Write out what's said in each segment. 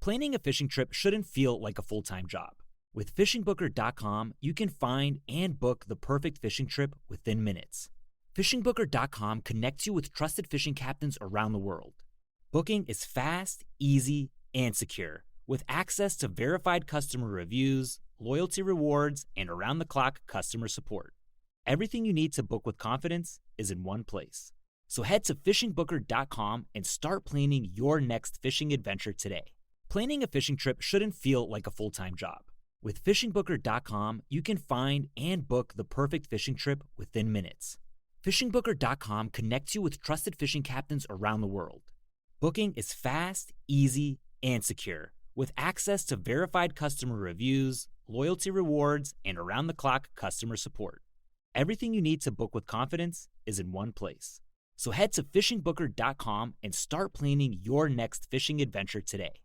Planning a fishing trip shouldn't feel like a full-time job. With FishingBooker.com, you can find and book the perfect fishing trip within minutes. FishingBooker.com connects you with trusted fishing captains around the world. Booking is fast, easy, and secure, with access to verified customer reviews, loyalty rewards, and around-the-clock customer support. Everything you need to book with confidence is in one place. So head to FishingBooker.com and start planning your next fishing adventure today. Planning a fishing trip shouldn't feel like a full-time job. With FishingBooker.com, you can find and book the perfect fishing trip within minutes. FishingBooker.com connects you with trusted fishing captains around the world. Booking is fast, easy, and secure, with access to verified customer reviews, loyalty rewards, and around-the-clock customer support. Everything you need to book with confidence is in one place. So head to FishingBooker.com and start planning your next fishing adventure today.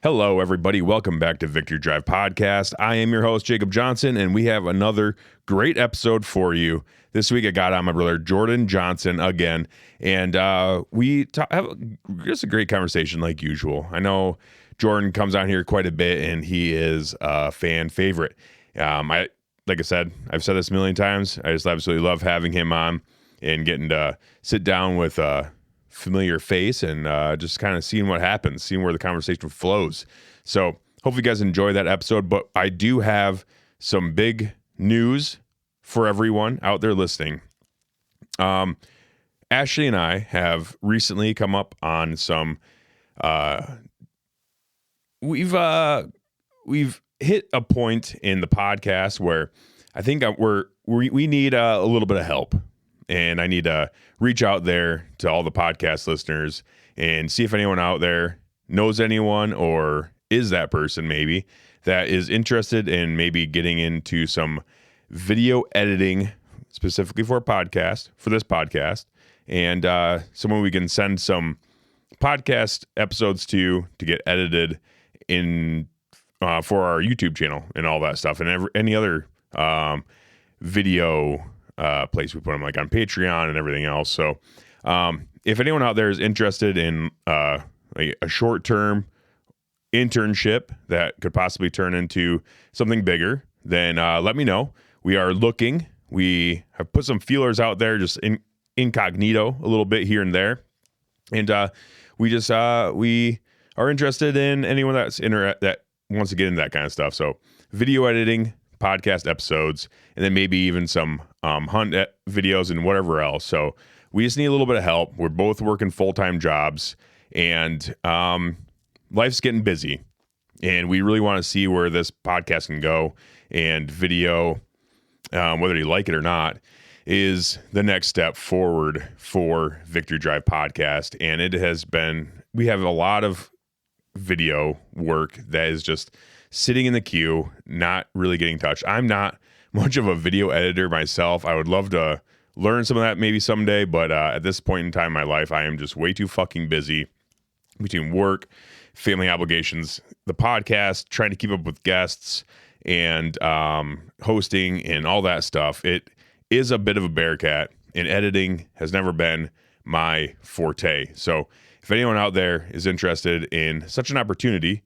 Hello, everybody. Welcome back to Victory Drive Podcast. I am your host, Jacob Johnson, and we have another great episode for you. This week, I got on my brother, Jordan Johnson, again, and we have just a great conversation like usual. I know Jordan comes on here quite a bit, and he is a fan favorite. Like I said, I've said this a million times. I just absolutely love having him on and getting to sit down with familiar face and just kind of seeing what happens, seeing where the conversation flows. So hopefully you guys enjoy that episode, but I do have some big news for everyone out there listening. Ashley and I have recently come up on some, we've hit a point in the podcast where I think we need a little bit of help. And I need to reach out there to all the podcast listeners and see if anyone out there knows anyone or is that person maybe that is interested in maybe getting into some video editing specifically for this podcast, and someone we can send some podcast episodes to get edited in for our YouTube channel and all that stuff, and any other video place we put them, like on Patreon and everything else. So if anyone out there is interested in a short-term internship that could possibly turn into something bigger, then let me know. We are looking. We have put some feelers out there, just incognito a little bit here and there. And we are interested in anyone that wants to get into that kind of stuff. So video editing, podcast episodes, and then maybe even some hunt videos and whatever else. So we just need a little bit of help. We're both working full-time jobs, and life's getting busy, and we really want to see where this podcast can go. And video, whether you like it or not, is the next step forward for Victory Drive Podcast. And we have a lot of video work that is just sitting in the queue, not really getting touched. I'm not much of a video editor myself. I would love to learn some of that maybe someday, but at this point in time in my life, I am just way too fucking busy between work, family obligations, the podcast, trying to keep up with guests, and hosting and all that stuff. It is a bit of a bear cat, and editing has never been my forte. So if anyone out there is interested in such an opportunity,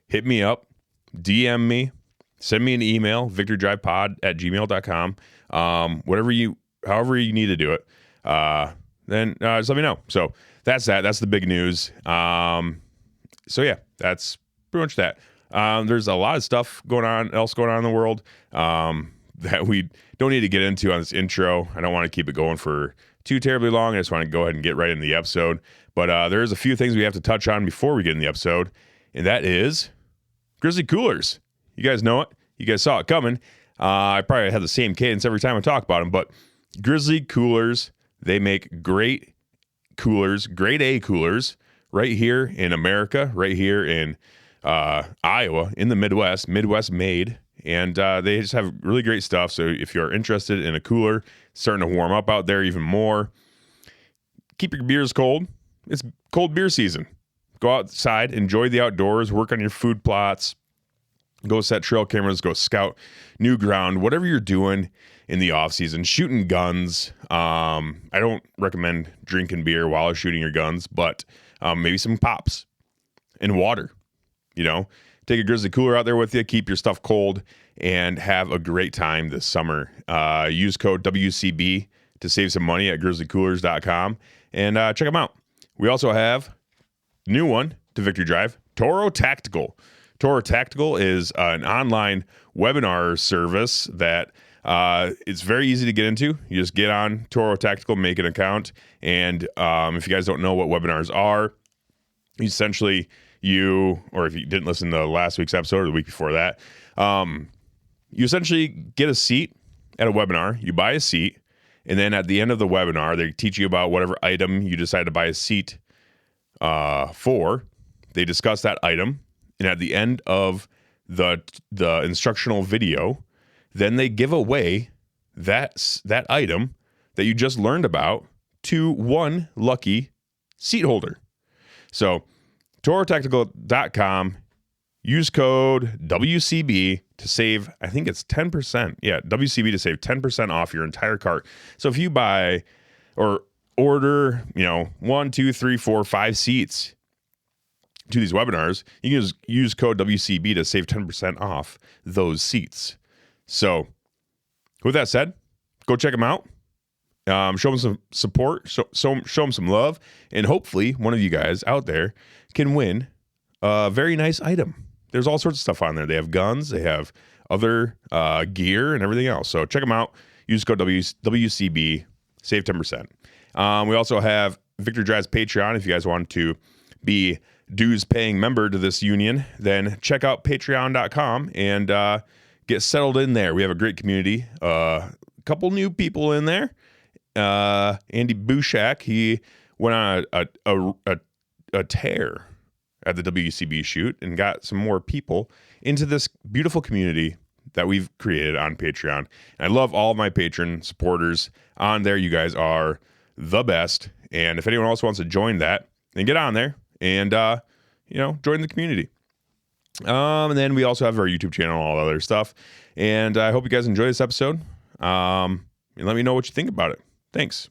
hit me up. DM me, send me an email, victorydrivepod@gmail.com. However you need to do it, then just let me know. So that's that. That's the big news. So yeah, that's pretty much that. There's a lot of stuff going on in the world that we don't need to get into on this intro. I don't want to keep it going for too terribly long. I just want to go ahead and get right into the episode. But there's a few things we have to touch on before we get in the episode, and that is Grizzly Coolers. You guys know it. You guys saw it coming. I probably have the same cadence every time I talk about them, but Grizzly Coolers, they make great coolers, grade A coolers right here in America, right here in Iowa, in the Midwest made. And they just have really great stuff. So if you're interested in a cooler, starting to warm up out there even more, keep your beers cold. It's cold beer season. Go outside, enjoy the outdoors, work on your food plots, go set trail cameras, go scout new ground, whatever you're doing in the off season, shooting guns. I don't recommend drinking beer while you're shooting your guns, but maybe some pops. and water. Take a Grizzly Cooler out there with you, keep your stuff cold, and have a great time this summer. Use code WCB to save some money at grizzlycoolers.com, and check them out. We also have a new one to Victory Drive, Toro Tactical. Toro Tactical is an online webinar service that it's very easy to get into. You just get on Toro Tactical, make an account, and if you guys don't know what webinars are, essentially or if you didn't listen to last week's episode or the week before that, you essentially get a seat at a webinar, you buy a seat, and then at the end of the webinar, they teach you about whatever item you decide to buy a seat for. They discuss that item, and at the end of the instructional video, then they give away that item that you just learned about to one lucky seat holder. So ToroTactical.com, use code WCB to save, I think it's 10%. Yeah, WCB to save 10% off your entire cart. So if you buy or order, 1, 2, 3, 4, 5 seats to these webinars, you can just use code WCB to save 10% off those seats. So with that said, go check them out. Show them some support, show them some love, and hopefully one of you guys out there can win a very nice item. There's all sorts of stuff on there. They have guns, they have other gear and everything else. So check them out. Use code WCB, save 10%. We also have Victory Drive's Patreon. If you guys want to be dues paying member to this union, then check out patreon.com and get settled in there. We have a great community. A couple new people in there. Andy Bushak, he went on a tear at the WCB shoot and got some more people into this beautiful community that we've created on Patreon. And I love all my patron supporters on there. You guys are the best. And if anyone else wants to join that, then get on there and join the community. And then we also have our YouTube channel and all that other stuff. And I hope you guys enjoy this episode. And let me know what you think about it. Thanks.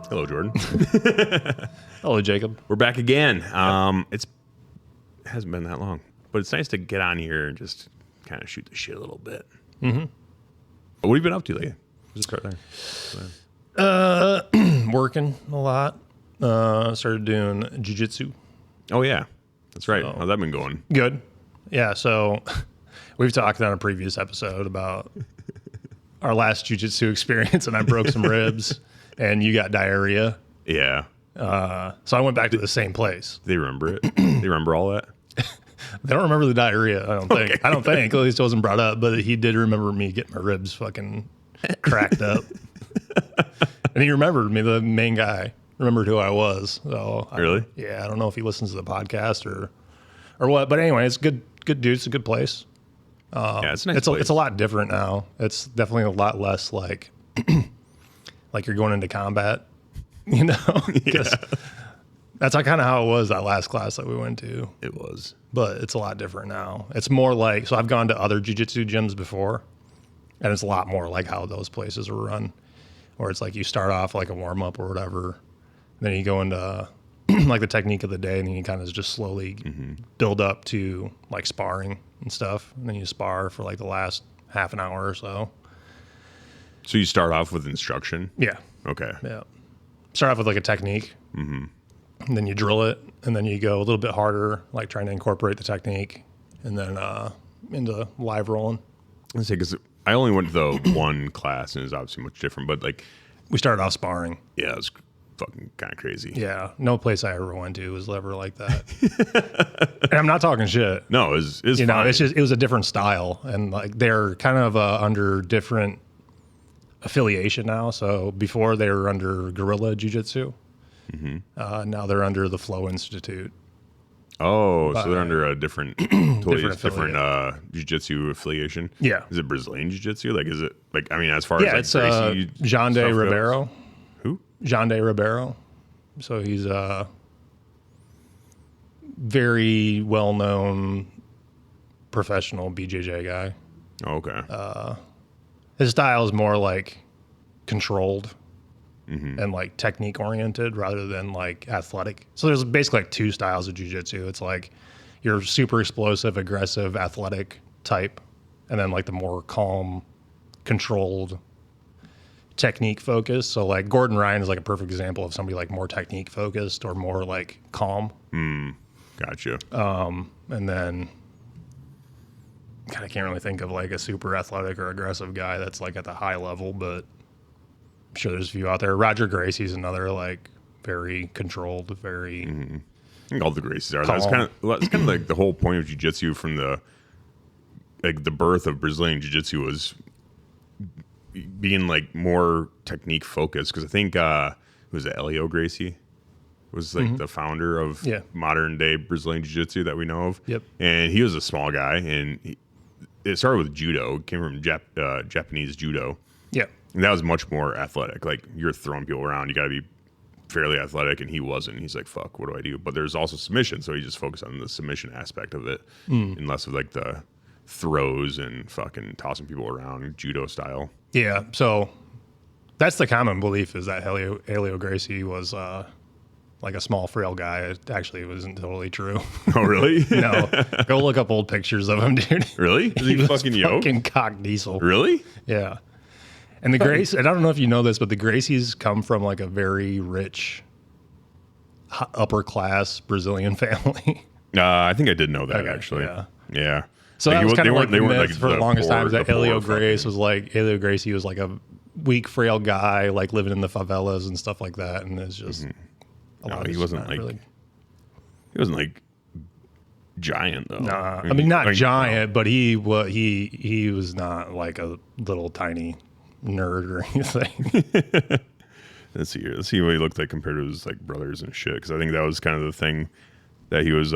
Hello, Jordan. Hello, Jacob. We're back again. It hasn't been that long, but it's nice to get on here and just kind of shoot the shit a little bit. Mm-hmm. What have you been up to lately? Just start there. Working a lot. Started doing Jiu Jitsu. Oh, yeah. That's right. How's that been going? Good. Yeah, so we've talked on a previous episode about our last Jiu Jitsu experience, and I broke some ribs. And you got diarrhea. Yeah. So I went back to the same place. They remember it? They remember all that? They don't remember the diarrhea, I don't think. Okay. I don't think. At least it wasn't brought up. But he did remember me getting my ribs fucking cracked up. And he remembered me, the main guy. Remembered who I was. So really? I don't know if he listens to the podcast or what. But anyway, it's good dude. It's a good place. Yeah, it's a nice place. It's a lot different now. It's definitely a lot less like you're going into combat, because that's kind of how it was that last class that we went to. It was, but it's a lot different now. It's more like, so I've gone to other jiu-jitsu gyms before, and it's a lot more like how those places are run, where it's like you start off like a warm-up or whatever, then you go into like the technique of the day, and then you kind of just slowly build up to like sparring and stuff, and then you spar for like the last half an hour or so. So you start off with instruction? Yeah. Okay. Yeah. Start off with like a technique, and then you drill it, and then you go a little bit harder, like trying to incorporate the technique, and then into live rolling. I say, because I only went to the one class, and it's obviously much different, but like we started off sparring. Yeah, it fucking kind of crazy. Yeah, no place I ever went to was ever like that. And I'm not talking shit. No, it's You know, fine. it's just, it was a different style, and like they're kind of under different affiliation now. So before they were under Guerrilla Jiu Jitsu, now they're under the Flow Institute. Oh, so they're under a different, totally Different jiu-jitsu affiliation. Yeah. Is it Brazilian jiu-jitsu? Like, is it like? I mean, as far as Yeah, like it's Gracie Jean de stuff goes? Ribeiro. Who? Jean de Ribeiro. So he's a very well-known professional BJJ guy. Oh, okay. His style is more like controlled and like technique oriented rather than like athletic. So there's basically like two styles of jiu-jitsu. It's like your super explosive, aggressive, athletic type, and then like the more calm, controlled, technique focused. So like Gordon Ryan is like a perfect example of somebody like more technique focused or more like calm. Gotcha. And then God, I can't really think of like a super athletic or aggressive guy that's like at the high level, but I'm sure there's a few out there. Roger Gracie's another like very controlled, very I think all the Gracies are. Calm. That's kind of like the whole point of jiu-jitsu from the birth of Brazilian jiu-jitsu was being like more technique focused. Because I think was it Elio Gracie was like the founder of modern day Brazilian jiu-jitsu that we know of. Yep. And he was a small guy, and it started with judo. It came from Japanese judo. yeah. And that was much more athletic. Like, you're throwing people around, you got to be fairly athletic, and he wasn't. He's like, fuck, what do I do? But there's also submission, so he just focused on the submission aspect of it and less of like the throws and fucking tossing people around judo style. Yeah. So that's the common belief, is that Helio Gracie was like a small, frail guy. It actually wasn't totally true. Oh, really? No. Go look up old pictures of him, dude. Really? Is he was fucking yoked? fucking cock diesel. Really? Yeah. And the Grace, and I don't know if you know this, but the Gracies come from like a very rich, upper class Brazilian family. I think I did know that, Okay, actually. yeah. Yeah. So Like, that was kind of like the myth like for the longest time, that Helio Gracie fucking- was like a weak, frail guy, like living in the favelas and stuff like that. And it's just, a No, lot of he it's wasn't not like really- he wasn't like giant though. Nah, I mean, not giant, but he was not like a little tiny nerd or anything. Let's see here. Let's see what he looked like compared to his like brothers and shit. Because I think that was kind of the thing that he was.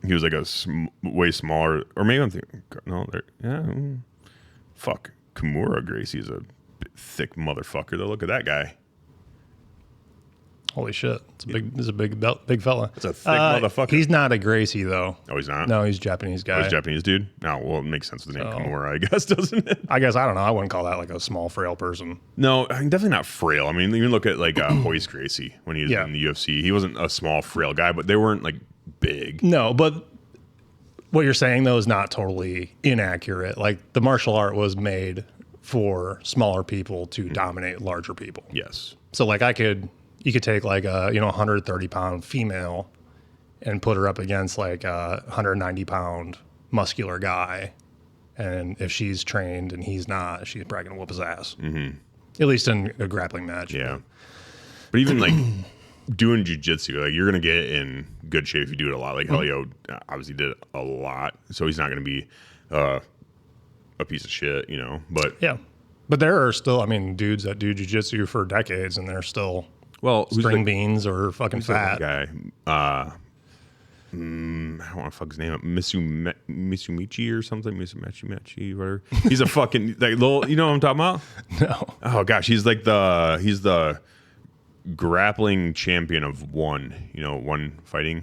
He was like a way smaller, or maybe I'm thinking no. Fuck, Kimura Gracie's a thick motherfucker. Though, look at that guy. Holy shit! It's a big fella. It's a thick motherfucker. He's not a Gracie though. Oh, he's not. No, he's a Japanese guy. Oh, he's a Japanese dude. No, well, it makes sense with the name Kimura, I guess, doesn't it? I guess I don't know. I wouldn't call that like a small, frail person. No, I mean, definitely not frail. I mean, even look at like Hoist Gracie when he was in the UFC. He wasn't a small, frail guy, but they weren't like big. No, but what you're saying though is not totally inaccurate. Like the martial art was made for smaller people to dominate larger people. Yes. So like you could take like a 130 pound female and put her up against like a 190 pound muscular guy, and if she's trained and he's not, she's probably gonna whoop his ass. Mm-hmm. At least in a grappling match. Yeah. But even like doing jiu-jitsu, like you're gonna get in good shape if you do it a lot. Like Helio obviously did it a lot, so he's not gonna be a piece of shit, But Yeah. But there are still, I mean, dudes that do jiu-jitsu for decades and they're still string beans or fucking fat. Guy. I don't want to fuck his name up. Mitsumichi or something. Mitsumichi, whatever. He's a fucking like little. You know what I'm talking about? No. Oh gosh, he's the grappling champion of one fighting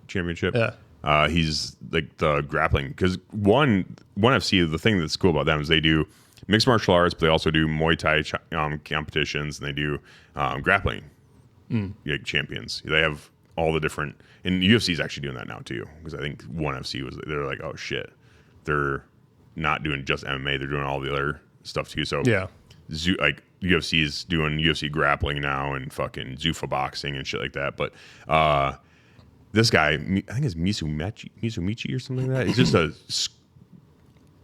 championship. Yeah. He's like the grappling, because one FC. The thing that's cool about them is they do mixed martial arts, but they also do Muay Thai competitions, and they do grappling like champions. They have all the different, and UFC is actually doing that now too, because I think ONE FC they're like, oh shit, they're not doing just MMA, they're doing all the other stuff too. So Yeah. like UFC is doing UFC grappling now and fucking Zuffa boxing and shit like that. But this guy, I think it's Mitsumichi or something like that. He's just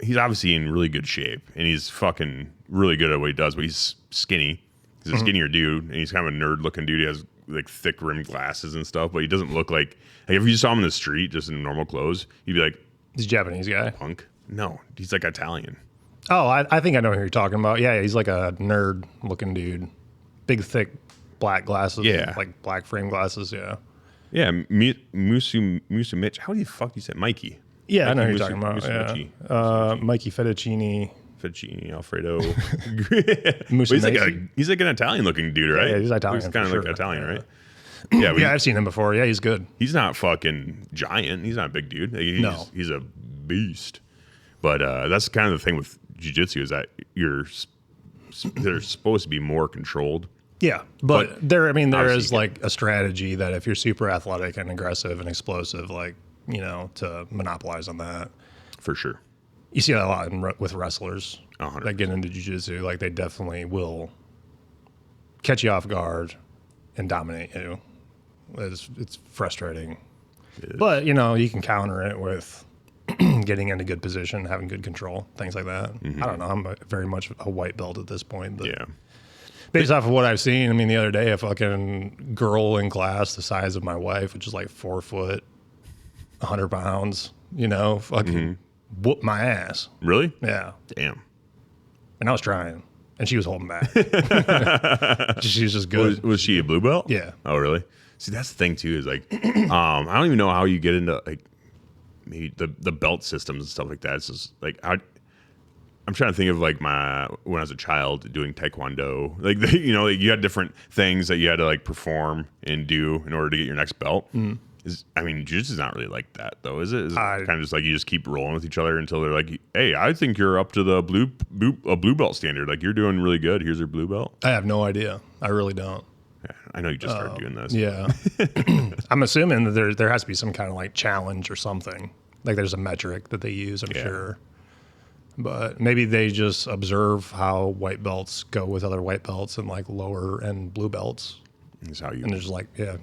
he's obviously in really good shape, and he's fucking really good at what he does, but he's skinny. He's a skinnier dude, and he's kind of a nerd looking dude. He has like thick rimmed glasses and stuff, but he doesn't look like if you saw him in the street just in normal clothes, you'd be like, he's a Japanese guy. punk. No, he's like Italian. Oh, I think I know who you're talking about. Yeah, he's like a nerd looking dude. Big, thick, black glasses. Yeah. Like black frame glasses, yeah. Yeah, Musu Mitch. How do you fuck you say Mikey? Yeah, Mikey I know who you're talking about. Musumichi. Yeah. Mikey Fettuccine. Fettuccine Alfredo. He's like an Italian looking dude, right? Yeah, he's Italian. He's kind of sure. like Italian, right? Yeah, Yeah, I've seen him before. Yeah, he's good. he's not fucking giant. He's not a big dude. No. He's a beast. But that's kind of the thing with jiu-jitsu is that they're supposed to be more controlled. Yeah, but there obviously is like a strategy that if you're super athletic and aggressive and explosive, like, to monopolize on that. For sure. You see that a lot with wrestlers 100%. that get into jiu-jitsu. Like, they definitely will catch you off guard and dominate you. It's frustrating. But, you can counter it with getting into good position, having good control, things like that. I don't know. I'm very much a white belt at this point. But Yeah. based off of what I've seen, the other day, a fucking girl in class the size of my wife, which is like 4 foot, 100 pounds, fucking whooped my ass. Really? Yeah. Damn. And I was trying. And she was holding back. She was just good. Was she a blue belt? Yeah. Oh, really? See, that's the thing too. Is like, I don't even know how you get into like maybe the belt systems and stuff like that. It's just like I'm trying to think of like when I was a child doing taekwondo. Like you had different things that you had to like perform and do in order to get your next belt. Jiu-jitsu is not really like that though, is it? Is it kind of just like you just keep rolling with each other until they're like, hey, I think you're up to the blue belt standard. Like you're doing really good. Here's your blue belt. I have no idea. I really don't. Yeah, I know you just started doing this. Yeah. I'm assuming that there has to be some kind of like challenge or something. Like there's a metric that they use, I'm sure. But maybe they just observe how white belts go with other white belts and like lower end blue belts. That's how you. And they're just like, yeah,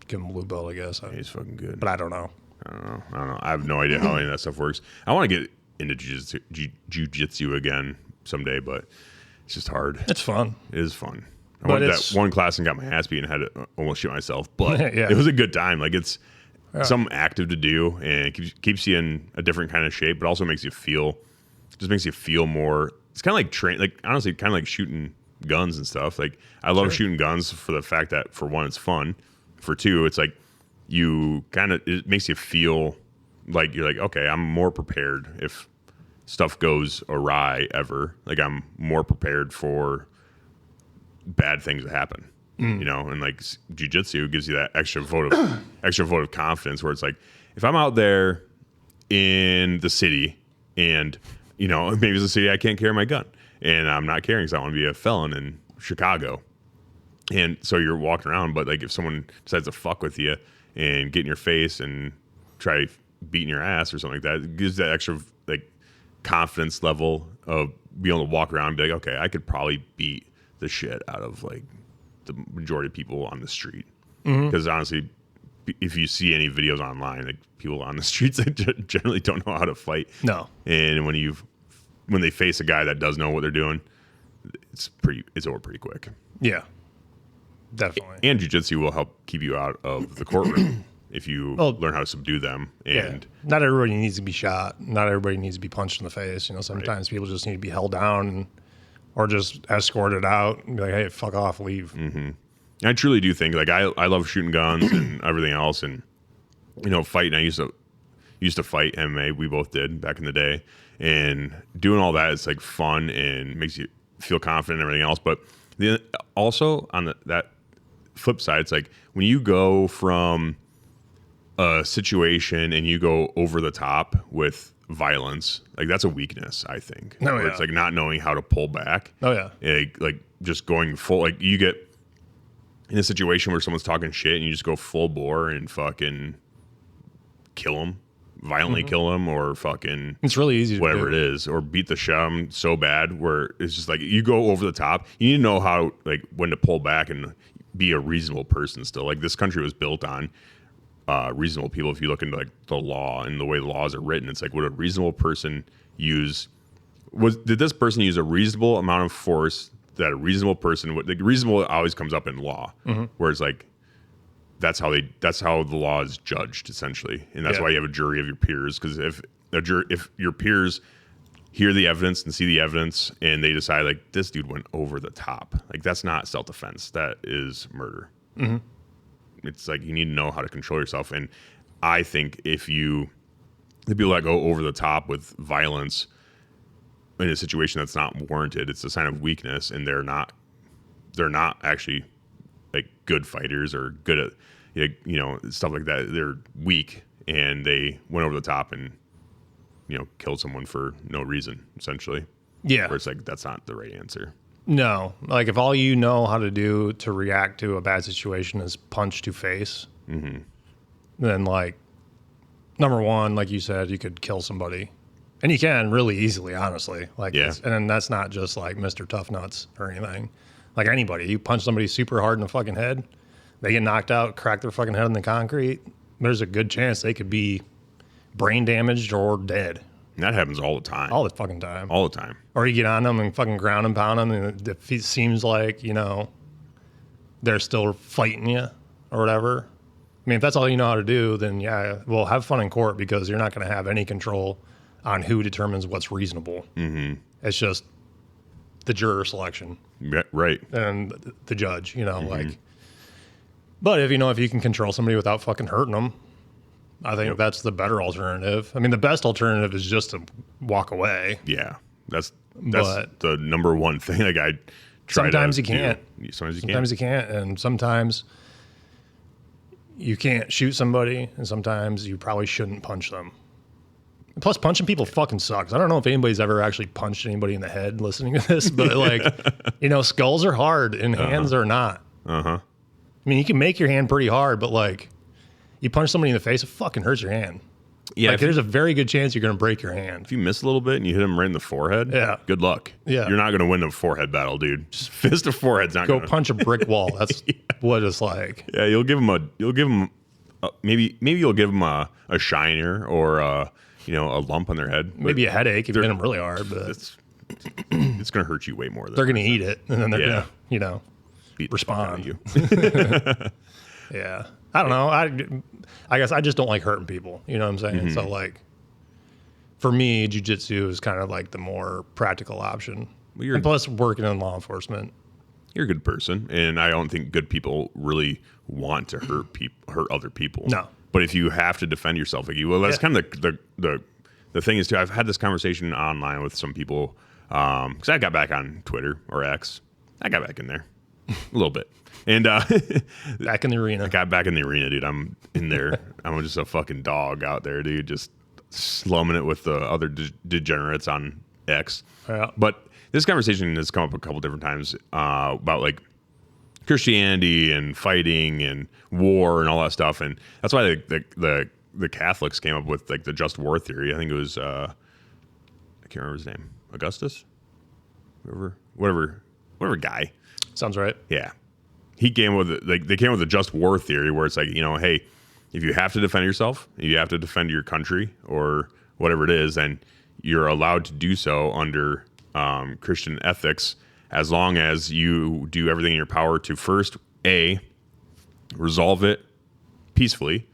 give him a blue belt, I guess. He's fucking good. But I don't know. I don't know. I have no idea how any of that stuff works. I want to get into jiu-jitsu again someday, but it's just hard. It's fun. It is fun. I went to that one class and got my ass beat and had to almost shit myself, but Yeah. it was a good time. Like it's something active to do and it keeps you in a different kind of shape, but also makes you feel more. It's kind of like honestly, kind of like shooting guns and stuff. Like I love shooting guns for the fact that for one, it's fun. For two, it's like it makes you feel like you're like, okay, I'm more prepared if stuff goes awry ever. Like I'm more prepared for bad things to happen, and like jiu-jitsu gives you that extra vote of confidence where it's like, if I'm out there in the city and, maybe it's a city I can't carry my gun and I'm not carrying because I want to be a felon in Chicago. And so you're walking around, but like if someone decides to fuck with you and get in your face and try beating your ass or something like that, it gives that extra like confidence level of being able to walk around and be like, okay, I could probably beat the shit out of like the majority of people on the street. Because honestly, if you see any videos online, like people on the streets that generally don't know how to fight. No. And when they face a guy that does know what they're doing, it's over pretty quick. Yeah. Definitely. And jiu-jitsu will help keep you out of the courtroom if you learn how to subdue them. And not everybody needs to be shot. Not everybody needs to be punched in the face. Sometimes people just need to be held down or just escorted out and be like, hey, fuck off, leave. I truly do think like I love shooting guns and everything else, and fighting. I used to fight MMA. We both did back in the day, and doing all that is like fun and makes you feel confident and everything else. But also on that flip side, it's like when you go from a situation and you go over the top with violence, like that's a weakness, I think. Where it's like not knowing how to pull back. Oh yeah. Like just going full, like you get in a situation where someone's talking shit and you just go full bore and fucking kill them, violently kill them, or fucking it's really easy to whatever do. it is, or beat the shit out of them so bad where it's just like you go over the top. You need to know how, like, when to pull back and be a reasonable person still. Like this country was built on reasonable people. If you look into like the law and the way laws are written, it's like, would a reasonable person did this person use a reasonable amount of force that a reasonable person would, like, reasonable always comes up in law, where it's like, that's how the law is judged essentially. And that's why you have a jury of your peers. Cause if your peers hear the evidence and see the evidence and they decide like this dude went over the top, like that's not self-defense, that is murder. It's like, you need to know how to control yourself. And I think the people that go over the top with violence in a situation that's not warranted, it's a sign of weakness, and they're not actually like good fighters or good at, you know, stuff like that. They're weak and they went over the top and, you know, killed someone for no reason, essentially. Yeah. Where it's like, that's not the right answer. No. Like, if all you know how to do to react to a bad situation is punch to face, then, like, number one, like you said, you could kill somebody. And you can really easily, honestly. Like, and that's not just like Mr. Tough Nuts or anything. Like, anybody, you punch somebody super hard in the fucking head, they get knocked out, crack their fucking head in the concrete, there's a good chance they could be brain damaged or dead. And that happens all the time. All the fucking time. All the time. Or you get on them and fucking ground and pound them, and if it seems like, you know, they're still fighting you or whatever. I mean, if that's all you know how to do, then yeah, well, have fun in court, because you're not going to have any control on who determines what's reasonable. It's just the juror selection. Yeah, right. And the judge, you know, like. But if you can control somebody without fucking hurting them, I think that's the better alternative. I mean, the best alternative is just to walk away. Yeah, that's the number one thing. Like, I try sometimes to you can't. Sometimes you can't, and sometimes you can't shoot somebody, and sometimes you probably shouldn't punch them. Plus, punching people fucking sucks. I don't know if anybody's ever actually punched anybody in the head listening to this, but like, you know, skulls are hard and hands are not. I mean, you can make your hand pretty hard, but like, you punch somebody in the face, it fucking hurts your hand. Yeah, like, there's a very good chance you're going to break your hand. If you miss a little bit and you hit him right in the forehead, good luck. Yeah, you're not going to win a forehead battle, dude. Just fist to forehead's not going to punch a brick wall. That's what it's like. Yeah, you'll give him maybe you'll give him a shiner or you know, a lump on their head. Maybe a headache if you hit them really hard, but it's going to hurt you way more than they're going to eat it, and then they're going to, you know, respond. You. Yeah. I don't know. I guess I just don't like hurting people. You know what I'm saying? So, like, for me, jiu-jitsu is kind of like the more practical option. Well, and plus, working in law enforcement. You're a good person, and I don't think good people really want to hurt other people. No. But if you have to defend yourself, like that's kind of the thing is too. I've had this conversation online with some people because I got back on Twitter or X. I got back in there a little bit. And back in the arena. I got back in the arena, dude. I'm in there. I'm just a fucking dog out there, dude. Just slumming it with the other degenerates on X. Yeah. But this conversation has come up a couple different times about like Christianity and fighting and war and all that stuff. And that's why the Catholics came up with like the just war theory. I think it was I can't remember his name. Augustus? Whatever guy. Sounds right. Yeah. He came with they came with a just war theory where it's like, you know, hey, if you have to defend yourself, you have to defend your country or whatever it is, then you're allowed to do so under Christian ethics, as long as you do everything in your power to first, resolve it peacefully.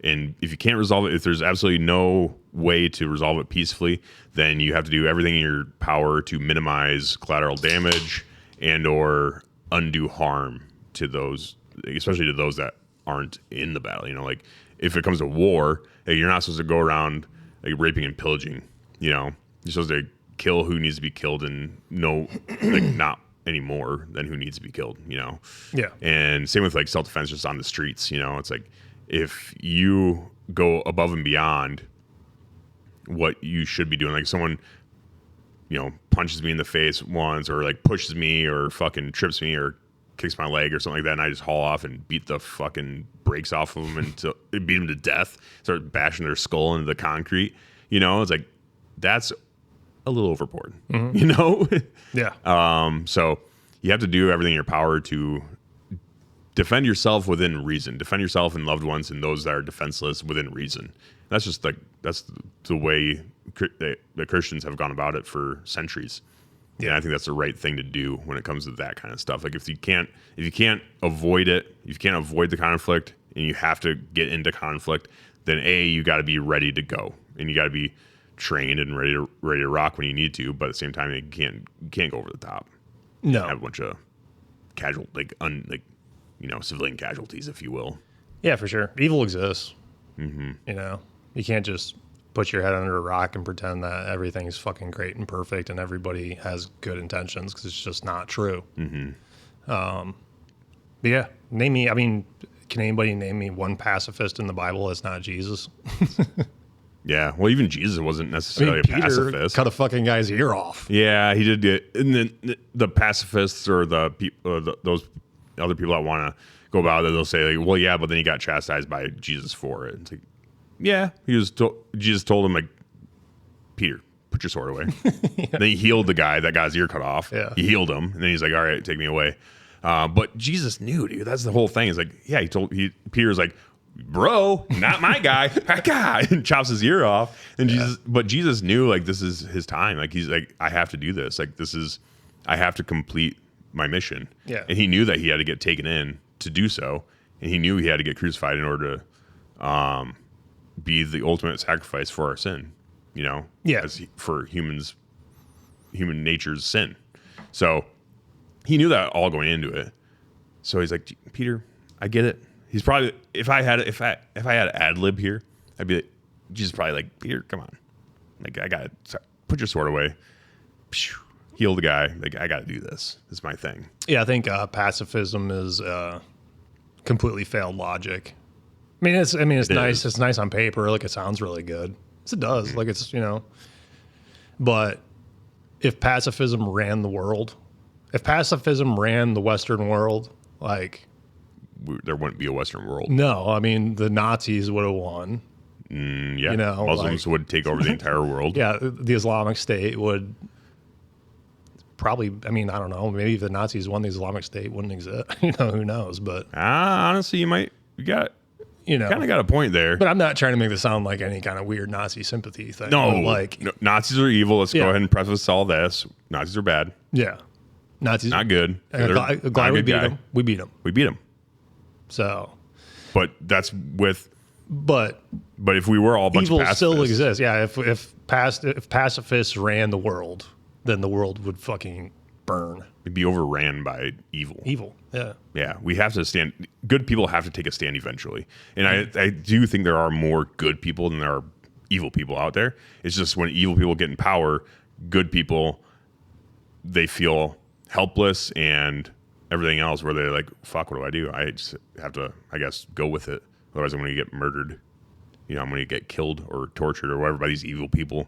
And if you can't resolve it, if there's absolutely no way to resolve it peacefully, then you have to do everything in your power to minimize collateral damage and or undue harm to those, especially to those that aren't in the battle. You know, like if it comes to war, you're not supposed to go around like raping and pillaging. You know, you're supposed to kill who needs to be killed and not any more than who needs to be killed. You know. Yeah. And same with like self-defense, just on the streets. You know, it's like if you go above and beyond what you should be doing, like someone, you know, punches me in the face once or like pushes me or fucking trips me or kicks my leg or something like that, and I just haul off and beat the fucking brakes off of them until beat them to death, start bashing their skull into the concrete. You know, it's like that's a little overboard. You know? Yeah. So you have to do everything in your power to defend yourself within reason. Defend yourself and loved ones and those that are defenseless within reason. That's just like that's the way the Christians have gone about it for centuries. Yeah, I think that's the right thing to do when it comes to that kind of stuff. Like if you can't avoid it, if you can't avoid the conflict and you have to get into conflict, then you got to be ready to go and you got to be trained and ready to rock when you need to. But at the same time, you can't go over the top. No, have a bunch of civilian casualties, if you will. Yeah, for sure. Evil exists. Mm-hmm. You know, you can't just put your head under a rock and pretend that everything's fucking great and perfect and everybody has good intentions, because it's just not true. Mm-hmm. But yeah, can anybody name me one pacifist in the Bible that's not Jesus? Yeah, well, even Jesus wasn't necessarily a Peter pacifist. Cut a fucking guy's ear off. Yeah, he did get, and then the pacifists or those other people that want to go about it, they'll say like, well, yeah, but then he got chastised by Jesus for it. It's like, yeah, Jesus told him like, Peter, put your sword away. Yeah. Then he healed the guy that got his ear cut off. Yeah. He healed him, and then he's like, all right, take me away. But Jesus knew, dude. That's the whole thing. It's like, yeah, Peter's like, bro, not my guy. And chops his ear off. And Jesus knew like this is his time. Like he's like, I have to do this. Like I have to complete my mission. Yeah. And he knew that he had to get taken in to do so. And he knew he had to get crucified in order to be the ultimate sacrifice for our sin, you know? Yeah. For human nature's sin. So he knew that all going into it. So he's like, Peter, I get it. He's probably, if I had ad lib here, I'd be like, Jesus probably like, Peter, come on. Like, put your sword away. Heal the guy. Like, I got to do this. This is my thing. Yeah, I think pacifism is completely failed logic. It's nice. It's nice on paper. Like, it sounds really good. Yes, it does. Like, it's, but if pacifism ran the world, if pacifism ran the Western world, like, there wouldn't be a Western world. No, the Nazis would have won. Yeah, Muslims would take over the entire world. Yeah, the Islamic State would probably. I don't know. Maybe if the Nazis won, the Islamic State wouldn't exist. Who knows? But honestly, you got kind of got a point there. But I'm not trying to make this sound like any kind of weird Nazi sympathy thing. No, Nazis are evil. Let's go ahead and preface all this. Nazis are bad. Yeah, Nazis not good. Glad we beat them. We beat them. So, but that's with. But if we were all a bunch evil of pacifists, still exists. Yeah, if pacifists ran the world, then the world would fucking burn. It'd be overran by evil. Evil. Yeah. Yeah, we have to stand. Good people have to take a stand eventually, and I do think there are more good people than there are evil people out there. It's just when evil people get in power, good people, they feel helpless and everything else, where they're like, fuck, what do? I just have to, I guess, go with it. Otherwise, I'm going to get murdered. I'm going to get killed or tortured or whatever by these evil people.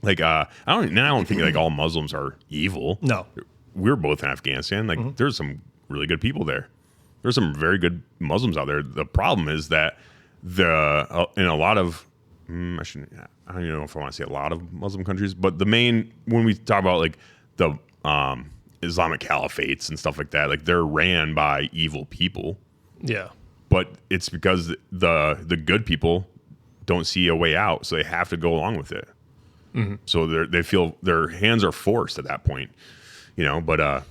Like, I don't think like all Muslims are evil. No. We're both in Afghanistan. Like, there's some really good people there. There's some very good Muslims out there. The problem is that in a lot of, I don't even know if I want to say a lot of Muslim countries, but when we talk about like the Islamic caliphates and stuff like that, like they're ran by evil people. Yeah. But it's because the good people don't see a way out, so they have to go along with it. Mm-hmm. So they feel their hands are forced at that point, But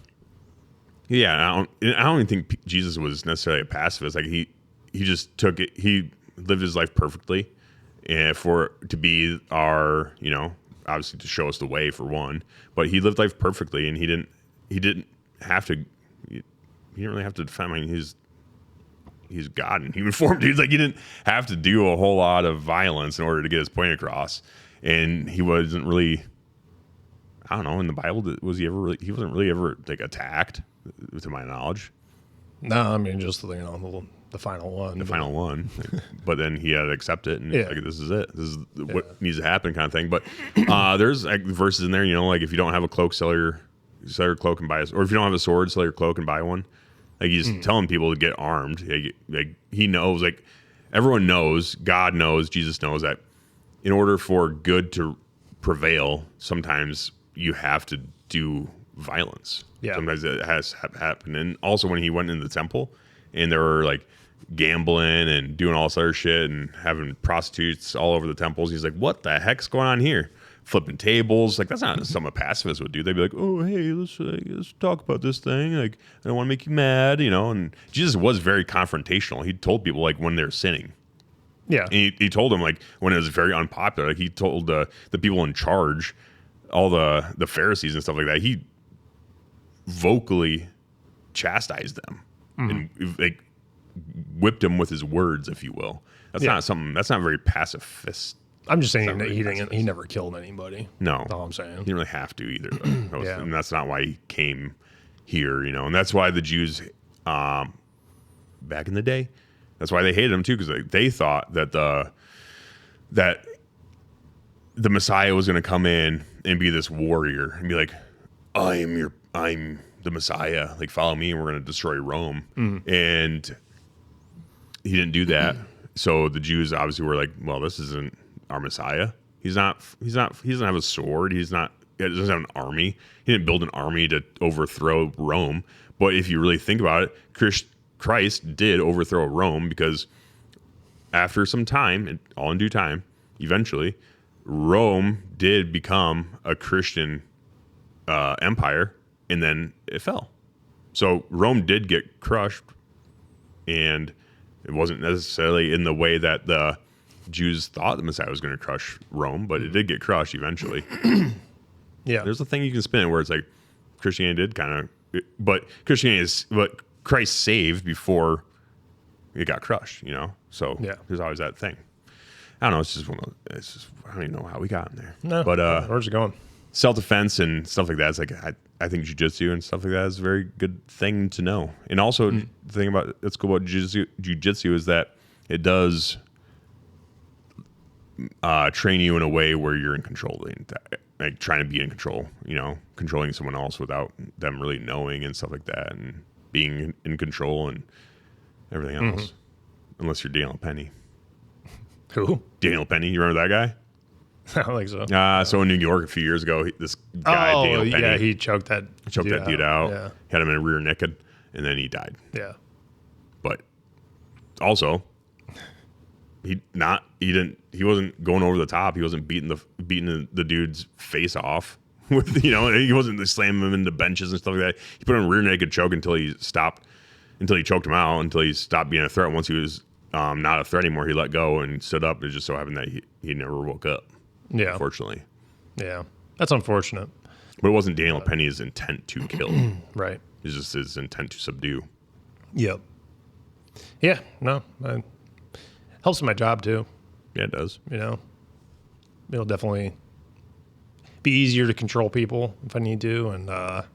yeah, I don't even think Jesus was necessarily a pacifist. Like he just took it. He lived his life perfectly, and to be our, obviously to show us the way for one. But he lived life perfectly, and he didn't have to. He didn't really have to defend. He's God in human form, dude. Like he didn't have to do a whole lot of violence in order to get his point across, and he wasn't really. I don't know. In the Bible, was he ever? He wasn't really ever like attacked, to my knowledge. No, just the final one. The final one, but then he had to accept it, and like this is it. This is what needs to happen, kind of thing. But there's like verses in there, like if you don't have a cloak, sell your cloak and buy or if you don't have a sword, sell your cloak and buy one. Like he's telling people to get armed. Like he knows, like everyone knows, God knows, Jesus knows that in order for good to prevail, sometimes you have to do violence. Yeah. Sometimes it has happened. And also when he went into the temple and they were like gambling and doing all this other shit and having prostitutes all over the temples, he's like, what the heck's going on here? flipping tables. Like, that's not something a pacifist would do. They'd be like, oh, hey, let's talk about this thing. Like, I don't want to make you mad, And Jesus was very confrontational. He told people, like, when they're sinning. Yeah. And he told them, like, when it was very unpopular, like, he told the people in charge, all the Pharisees and stuff like that, he vocally chastised them and, like, whipped them with his words, if you will. That's not very pacifist. I'm just saying he never killed anybody. No. That's all I'm saying. He didn't really have to either, though. Yeah. And that's not why he came here, And that's why the Jews, back in the day, that's why they hated him too, because they thought that the Messiah was going to come in and be this warrior and be like, I'm the Messiah. Like, follow me, and we're going to destroy Rome. And he didn't do that. So the Jews obviously were like, well, this isn't our Messiah. He doesn't have a sword. He doesn't have an army. He didn't build an army to overthrow Rome. But if you really think about it, Christ did overthrow Rome, because after some time, all in due time, eventually, Rome did become a Christian empire, and then it fell. So Rome did get crushed, and it wasn't necessarily in the way that the Jews thought the Messiah was going to crush Rome, but it did get crushed eventually. Yeah. There's a thing you can spin where it's like Christianity did kind of, but Christ saved before it got crushed, So there's always that thing. I don't know. It's just I don't even know how we got in there. No, but where's it going? Self-defense and stuff like that. It's like, I think jiu-jitsu and stuff like that is a very good thing to know. And also the thing that's cool about jiu-jitsu is that it does train you in a way where you're in control, like trying to be in control, controlling someone else without them really knowing and stuff like that, and being in control and everything else. Unless you're Daniel Penny. Who? Daniel Penny. You remember that guy? I don't think so. So in New York a few years ago, this guy, Daniel Penny. Yeah, he choked that dude out. Yeah. Had him in a rear naked, and then he died. Yeah. But also, he wasn't going over the top. He wasn't beating the dude's face off with, he wasn't slamming him into benches and stuff like that. He put him in a rear naked choke until he choked him out, until he stopped being a threat. Once he was not a threat anymore, he let go and stood up. It just so happened that he never woke up. Yeah. Unfortunately. Yeah. That's unfortunate. But it wasn't Daniel Penny's intent to kill. Right. It's just his intent to subdue. Yep. Yeah. No. Helps with my job too. Yeah, it does. It'll definitely be easier to control people if I need to, and not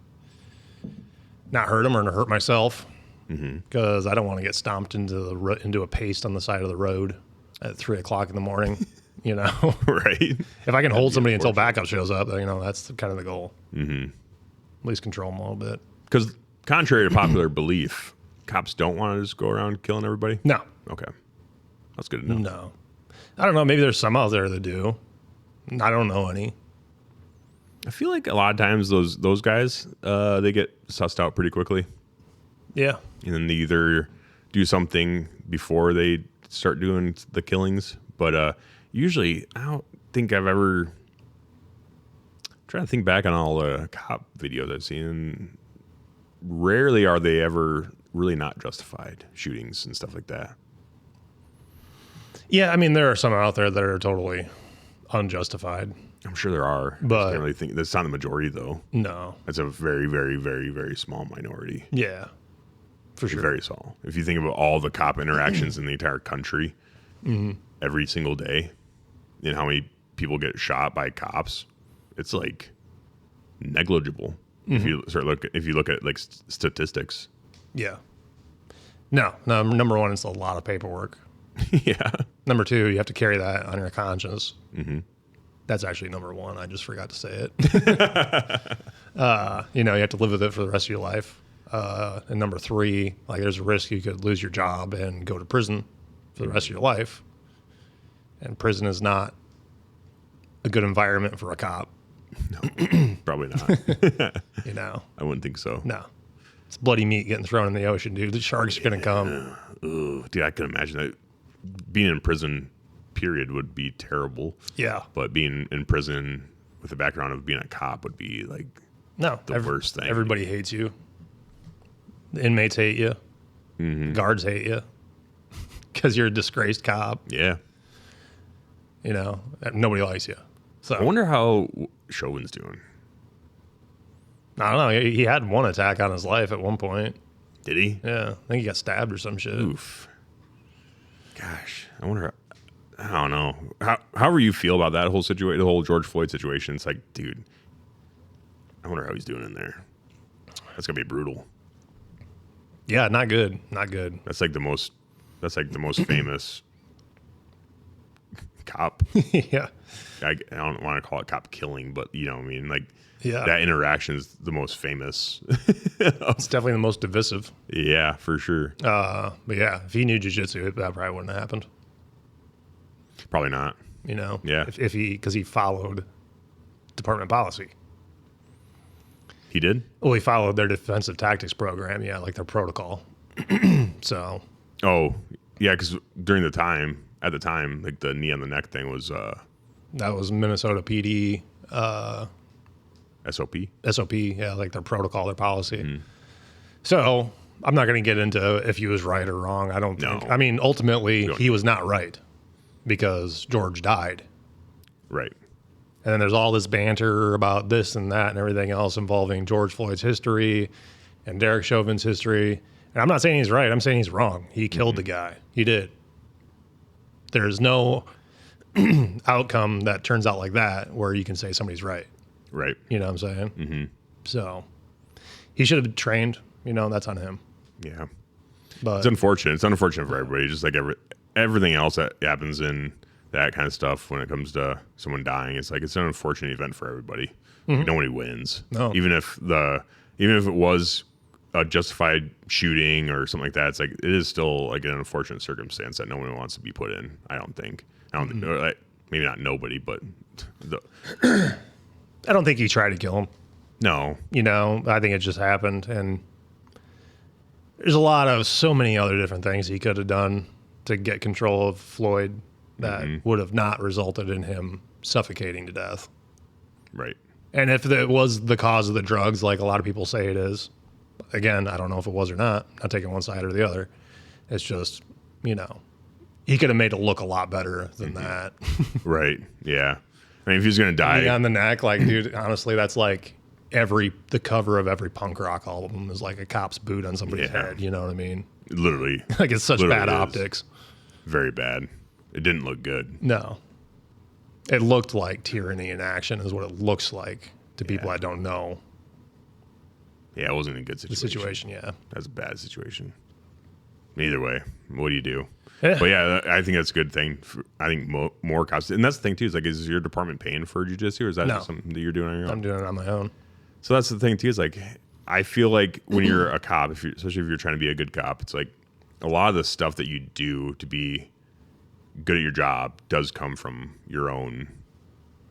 hurt them or hurt myself, because I don't want to get stomped into a paste on the side of the road at 3:00 in the morning. Right. If I can hold somebody until backup shows up, that's kind of the goal. At least control them a little bit. Because contrary to popular belief, cops don't want to just go around killing everybody? No. Okay. That's good to know. No. I don't know. Maybe there's some out there that do. I don't know any. I feel like a lot of times those guys, they get sussed out pretty quickly. Yeah. And then they either do something before they start doing the killings. But usually, I don't think I've ever... I'm trying to think back on all the cop videos I've seen. And rarely are they ever really not justified, shootings and stuff like that. Yeah, I mean, there are some out there that are totally unjustified. I'm sure there are. But I can't really think that's not the majority, though. No. It's a very, very, very, very small minority. Yeah, for sure. Very small. If you think about all the cop interactions in the entire country every single day, and how many people get shot by cops, it's like negligible. If you look at like statistics. Yeah. No. Number one, it's a lot of paperwork. Yeah. Number two, you have to carry that on your conscience. That's actually number one. I just forgot to say it. You have to live with it for the rest of your life. And number three, like, there's a risk you could lose your job and go to prison for the rest of your life. And prison is not a good environment for a cop. No, probably not. I wouldn't think so. No. It's bloody meat getting thrown in the ocean, dude. The sharks are going to come. Ooh, dude, I can imagine that. Being in prison, period, would be terrible. Yeah. But being in prison with the background of being a cop would be like No, the worst thing. Everybody hates you. The inmates hate you. The guards hate you because you're a disgraced cop. Yeah. You know, nobody likes you. So I wonder how Chauvin's doing. I don't know. He had one attack on his life at one point. Did he? Yeah, I think he got stabbed or some shit. Oof. Gosh, I wonder. I don't know. However you feel about that whole situation, the whole George Floyd situation, it's like, dude, I wonder how he's doing in there. That's gonna be brutal. Yeah, not good. Not good. That's like the most famous cop. Yeah. I don't want to call it cop killing, but you know what I mean? Like, Yeah. that interaction is the most famous. It's definitely the most divisive. Yeah, for sure. But yeah, if he knew jiu-jitsu, that probably wouldn't have happened. Probably not. You know? Yeah. If because he followed department policy. He did? Well, he followed their defensive tactics program. Yeah, like their protocol. So. Oh, yeah, because at the time, like the knee on the neck thing was That was Minnesota PD. SOP. SOP, yeah, like their protocol, their policy. So I'm not going to get into if he was right or wrong. I don't think. No. I mean, ultimately, he was not right because George died. Right. And then there's all this banter about this and that and everything else involving George Floyd's history and Derek Chauvin's history. And I'm not saying he's right. I'm saying he's wrong. He killed the guy. He did. There's no outcome that turns out like that where you can say somebody's right. Right. You know what I'm saying? Mm-hmm. So he should have been trained. You know, that's on him. Yeah. But It's unfortunate. It's unfortunate for everybody. Just like everything else that happens in that kind of stuff when it comes to someone dying, it's like it's an unfortunate event for everybody. Like, nobody wins. No. Even if it was a justified shooting or something like that, it's like it is still like an unfortunate circumstance that no one wants to be put in. I don't think. Or like, maybe not nobody, but I don't think he tried to kill him. no. You know, I think it just happened. And there's so many other different things he could have done to get control of Floyd that would have not resulted in him suffocating to death. Right. And if it was the cause of the drugs, like a lot of people say it is, again, I don't know if it was or not. I'm not taking one side or the other. It's just, you know, he could have made it look a lot better than that. Right. Yeah. I mean, if he's going to die. On the neck, like, dude, honestly, that's like the cover of every punk rock album is like a cop's boot on somebody's head. You know what I mean? Literally. Like, it's such Literally bad is. optics. Very bad. It didn't look good. No. It looked like tyranny in action is what it looks like to people that don't know Yeah, it wasn't a good situation. the situation. Yeah. That's a bad situation. Either way, what do you do? Yeah. But yeah, I think that's a good thing. I think more cops, and that's the thing too. Is like, is your department paying for jiu-jitsu, or is that No. just something that you're doing on your own? I'm doing it on my own. So that's the thing too. Is like, I feel like when you're a cop, especially if you're trying to be a good cop, it's like a lot of the stuff that you do to be good at your job does come from your own,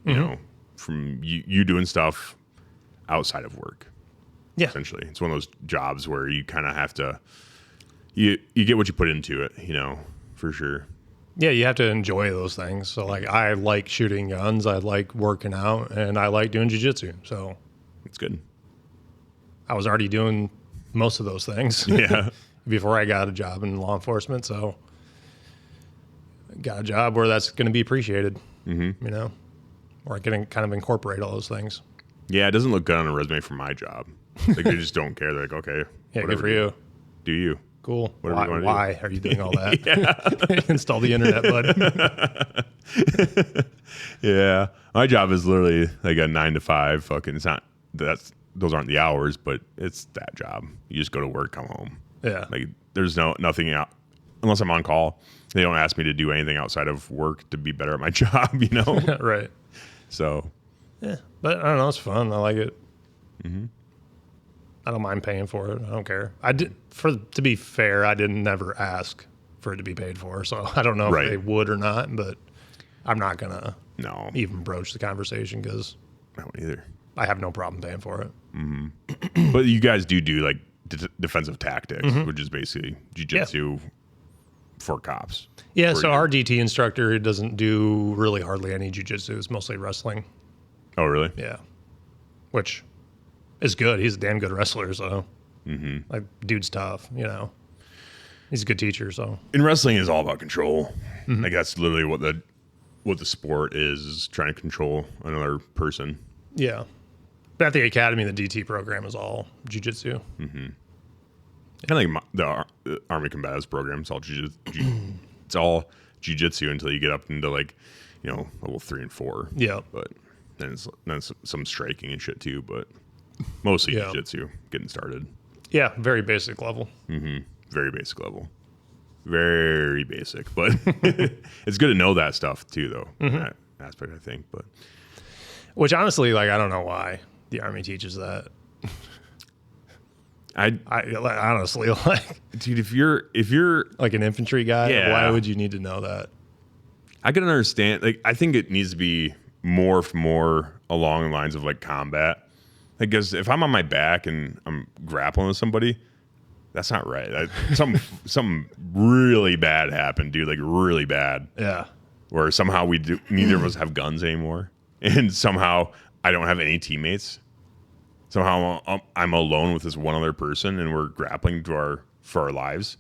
you know, from you doing stuff outside of work. Yeah. Essentially, it's one of those jobs where you kind of have to, you get what you put into it, you know, for sure. Yeah, you have to enjoy those things. So, like, I like shooting guns, I like working out, and I like doing jiu-jitsu. So It's good. I was already doing most of those things Yeah. before I got a job in law enforcement. So I got a job where that's going to be appreciated, you know, where I can kind of incorporate all those things. Yeah, it doesn't look good on a resume for my job. Like, they just don't care. They're like, okay, Yeah, good whatever, for you. Do you? Cool. Whatever you wanna do. Why are you doing all that? Install the internet, bud. Yeah, my job is literally like a 9 to 5. Fucking, it's not. Those aren't the hours, but it's that job. You just go to work, come home. Yeah. Like, there's nothing out unless I'm on call. They don't ask me to do anything outside of work to be better at my job. You know. Right. So. Yeah, but I don't know. It's fun. I like it. I don't mind paying for it. I don't care. To be fair, I didn't never ask for it to be paid for, so I don't know Right. if they would or not. But I'm not gonna No. even broach the conversation because I don't either. I have no problem paying for it. But you guys do like defensive tactics, which is basically jiu-jitsu for cops. Yeah. Or So you- our DT instructor doesn't do really hardly any jiu-jitsu. It's mostly wrestling. Oh, really? Yeah. Which is good. He's a damn good wrestler, so like dude's tough, you know. He's a good teacher, so. And wrestling is all about control. Like that's literally what the sport is trying to control another person. Yeah. But at the academy, the DT program is all jiu-jitsu. Kind of like the Army Combatives program. It's all it's all jiu-jitsu until you get up into like, you know, level 3 and 4. Yeah. But then it's some striking and shit too. But mostly Yeah. jiu-jitsu getting started. Yeah, very basic level. Very basic level. Very basic. But it's good to know that stuff too, though. That aspect, I think. But Which honestly, like, I don't know why the Army teaches that. I honestly, like, dude, if you're like an infantry guy, Yeah. why would you need to know that? I can understand. Like, I think it needs to be more along the lines of like combat. Because if I'm on my back and I'm grappling with somebody, that's not right. Something really bad happened, dude. Like really bad. Yeah. Where somehow neither of us have guns anymore, and somehow I don't have any teammates. Somehow I'm alone with this one other person, and we're grappling for our lives.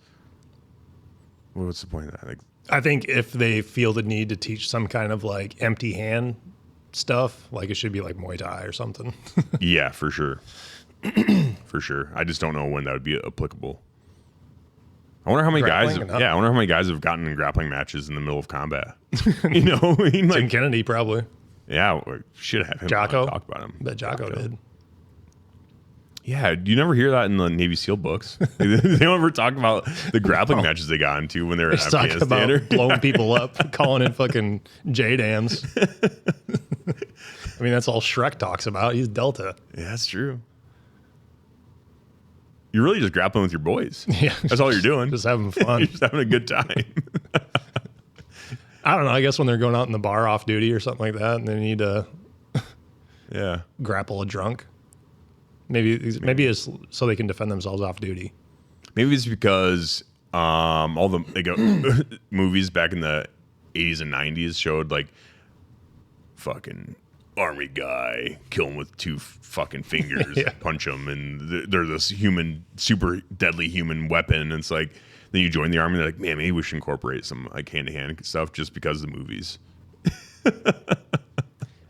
What's the point of that? Like, I think if they feel the need to teach some kind of like empty hand stuff, like it should be like Muay Thai or something. yeah, for sure. For sure. I just don't know when that would be applicable. I wonder how many guys have gotten in grappling matches in the middle of combat. You know, I mean, like, Tim Kennedy probably. Yeah, we should have him Jocko? talk about him. Bet Jocko did. Yeah, you never hear that in the Navy SEAL books. They don't ever talk about the grappling matches they got into when they were in Talk Afghanistan. about blowing people up, calling in fucking J-dams. I mean, that's all Shrek talks about. He's Delta. Yeah, that's true. You're really just grappling with your boys. Yeah. That's all you're doing. Just having fun. You're just having a good time. I don't know. I guess when they're going out in the bar off duty or something like that, and they need to Yeah. grapple a drunk. Maybe it's so they can defend themselves off duty. Maybe it's because all the movies back in the 80s and 90s showed like fucking army guy kill him with 2 fucking fingers, Yeah. punch him, and they're this super deadly human weapon. And it's like then you join the army, and they're like, man, maybe we should incorporate some like hand-to-hand stuff just because of the movies.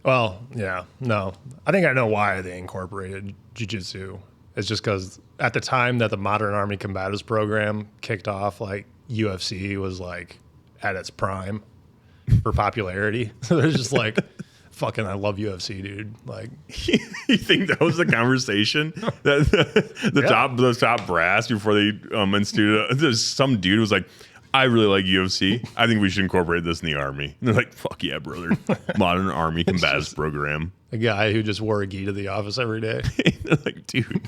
Well, yeah, no. I think I know why they incorporated jiu-jitsu. It's just because at the time that the Modern Army Combatives program kicked off, like UFC was like at its prime for popularity. So they're just like, fucking, I love UFC, dude. Like, You think that was the conversation that the top brass before they instituted? There's some dude who was like, I really like UFC. I think we should incorporate this in the army. And they're like, fuck yeah, brother. Modern Army Combatives program. a guy who just wore a gi to the office every day. They're like, dude,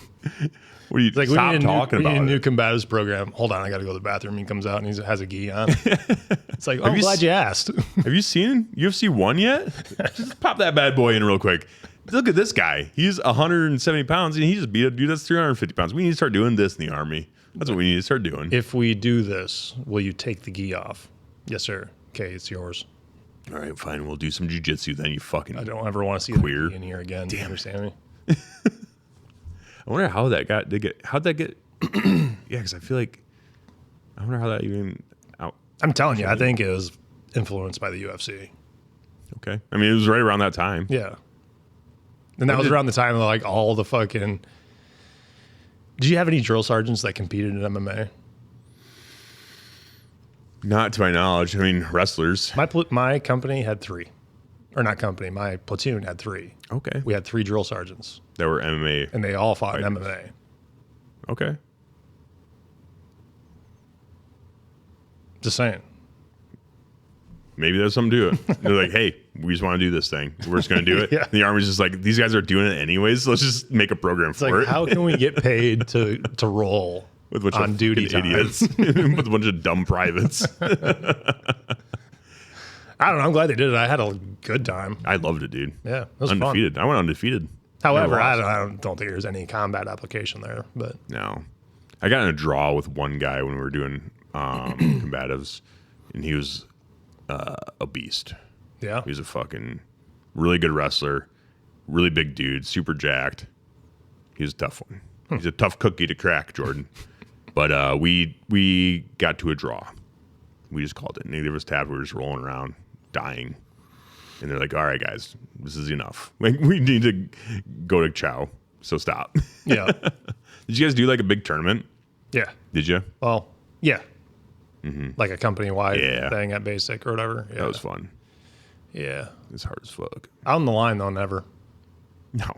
what are you Like, stop we need talking a about? new It. combatives program. Hold on, I got to go to the bathroom. He comes out and he has a gi on. It's like, oh, I'm you glad s- you asked. Have you seen UFC 1 yet? Just pop that bad boy in real quick. Look at this guy. He's 170 pounds, and he just beat a dude that's 350 pounds. We need to start doing this in the army. That's what we need to start doing. If we do this, will you take the gi off? Yes, sir. Okay, it's yours. All right, fine. We'll do some jiu-jitsu then, you fucking... I don't ever want to see Queer. the gi in here again. Do you understand me? I wonder how that how'd that get... Yeah, because I feel like... I wonder how that even... out. I'm telling you, I think it was influenced by the UFC. Okay. I mean, it was right around that time. Yeah. And that was around the time of like all the fucking... Did you have any drill sergeants that competed in MMA? Not to my knowledge. I mean, wrestlers. My company had 3. Or not company, my platoon had 3. Okay. We had 3 drill sergeants, That were MMA. and they all fought in Fighters. MMA. Okay. Just saying. Maybe there's something to it. They're like, hey, we just want to do this thing. We're just going to do it. Yeah. And the army's just like, these guys are doing it anyways. So let's just make a program It's for like, it. how can we get paid to roll With a bunch on of duty fucking time? idiots. With a bunch of dumb privates. I don't know. I'm glad they did it. I had a good time. I loved it, dude. Yeah, it was Undefeated. I went undefeated. fun. However, Never I lost. don't think there's any combat application there. But No. I got in a draw with one guy when we were doing combatives, and he was a beast. yeah, He was a fucking really good wrestler, really big dude, super jacked. He's a tough one. He's a tough cookie to crack, Jordan. But we got to a draw. We just called it. Neither of us tapped. We were just rolling around, dying. And they're like, all right, guys, this is enough. Like, we need to go to chow. So stop. Yeah. Did you guys do like a big tournament? Yeah. Did you? Well, yeah. Like a company-wide thing at Basic or whatever. Yeah. That was fun. Yeah. It's hard as fuck. On the line, though, never. No.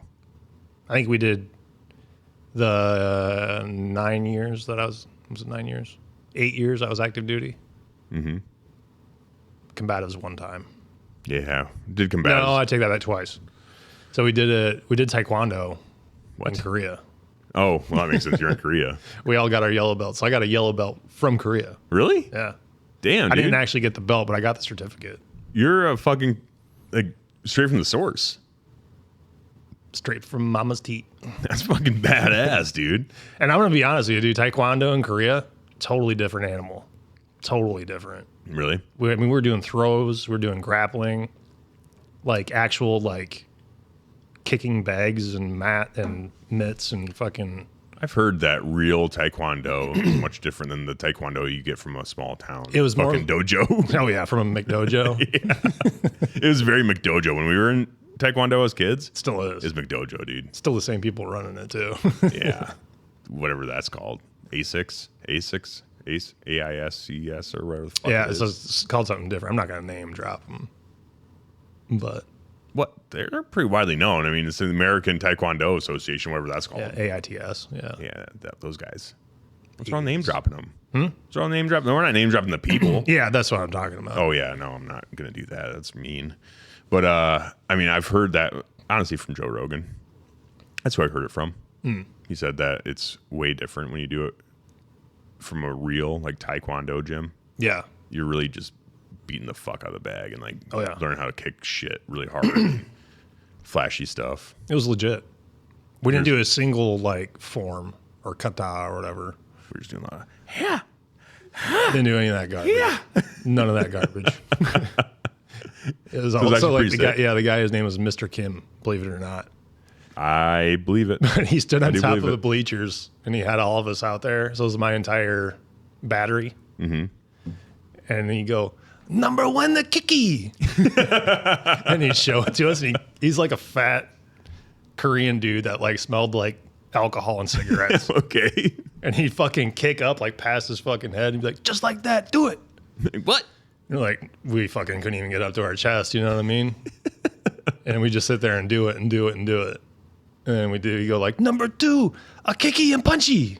I think we did the 9 years that I was it 9 years? 8 years I was active duty. Mm-hmm. Combatives one time. Yeah. Did combatives. No, I take that back twice. So we did Taekwondo in Korea. Oh, well, that makes sense. You're in Korea. We all got our yellow belts. So I got a yellow belt from Korea. Really? Yeah. Damn, I dude. didn't actually get the belt, but I got the certificate. You're a fucking, like, straight from the source. Straight from mama's teat. That's fucking badass, dude. And I'm going to be honest with you, dude. Taekwondo in Korea, totally different animal. Totally different. Really? We're doing throws. We're doing grappling. Like, actual, like, kicking bags and mat and mitts and fucking... I've heard that real Taekwondo is much different than the Taekwondo you get from a small town. It was fucking dojo. Oh, yeah, from a McDojo. It was very McDojo. When we were in Taekwondo as kids, Still is. it's McDojo, dude. Still the same people running it, too. Yeah. Whatever that's called. ASICS, AISCS, or whatever the fuck Yeah, it is. so it's called something different. I'm not going to name drop them. But, What? They're pretty widely known. I mean, it's the American Taekwondo Association, whatever that's called. yeah, AITS, yeah. Yeah, those guys. What's wrong name dropping them? What's wrong name dropping? No, we're not name dropping the people. Yeah, that's what I'm talking about. Oh, yeah. No, I'm not going to do that. That's mean. But, I mean, I've heard that, honestly, from Joe Rogan. That's who I heard it from. He said that it's way different when you do it from a real, like, Taekwondo gym. Yeah. You're really just beating the fuck out of the bag and, like, Oh, yeah. learning how to kick shit really hard. Flashy stuff. It was legit. We didn't do a single, like, form or kata or whatever. We're just doing a lot of, Didn't do any of that garbage. Yeah. None of that garbage. It was actually also like pretty the guy. sick. Yeah, the guy. His name was Mr. Kim. Believe it or not. I believe it. He stood on do top of believe the it. bleachers, and he had all of us out there. So it was my entire battery. Mm-hmm. And he'd go, "Number one, the kicky," and he'd show it to us. And he's like a fat Korean dude that like smelled like alcohol and cigarettes. Okay. And he'd fucking kick up like past his fucking head and be like, "Just like that, do it." What? And like we fucking couldn't even get up to our chest, you know what I mean? And we just sit there and do it and do it and do it. And then you go like, "Number two, a kicky and punchy."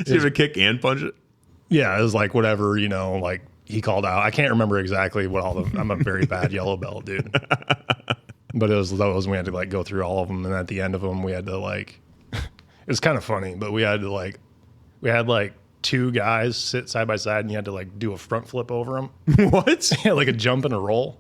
So you have to kick and punch it? Yeah, it was like whatever, you know, like he called out. I can't remember exactly what all the, I'm a very bad yellow belt, dude. But it was those, we had to like go through all of them. And at the end of them, we had to like, it was kind of funny, but we had like two guys sit side by side and you had to like do a front flip over them. What? Yeah, like a jump and a roll.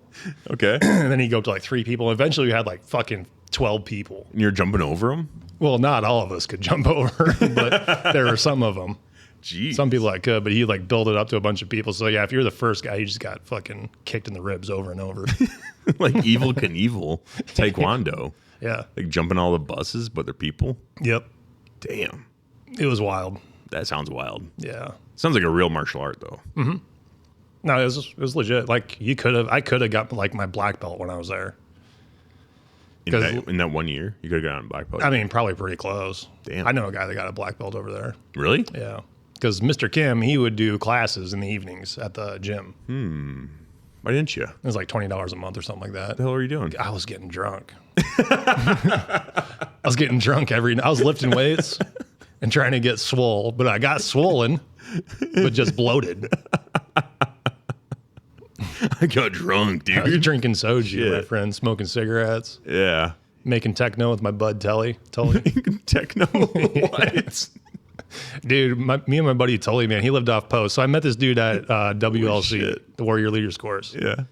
Okay. And then you go up to like 3 people. Eventually we had like fucking 12 people. And you're jumping over them? Well, not all of us could jump over, but there were some of them. Jeez. Some people that could, but he like built it up to a bunch of people. So yeah, if you're the first guy, you just got fucking kicked in the ribs over and over. Like Evil Knievel Taekwondo. Yeah. Like jumping all the buses, but they're people. Yep. Damn. It was wild. That sounds wild. Yeah. Sounds like a real martial art, though. No, it was legit. Like I could have got like my black belt when I was there. In that 1 year, you could have gotten a black belt. I mean, probably pretty close. Damn. I know a guy that got a black belt over there. Really? Yeah. Because Mr. Kim, he would do classes in the evenings at the gym. Why didn't you? It was like $20 a month or something like that. What the hell are you doing? I was getting drunk. I was getting drunk I was lifting weights and trying to get swole, but I got swollen, but just bloated. I got drunk, I was dude. drinking soju, Shit. my friend, smoking cigarettes, Yeah. making techno with my bud Tully. Techno. What? Dude, me and my buddy Tully, man, he lived off post. So I met this dude at WLC, shit. the Warrior Leaders course. Yeah.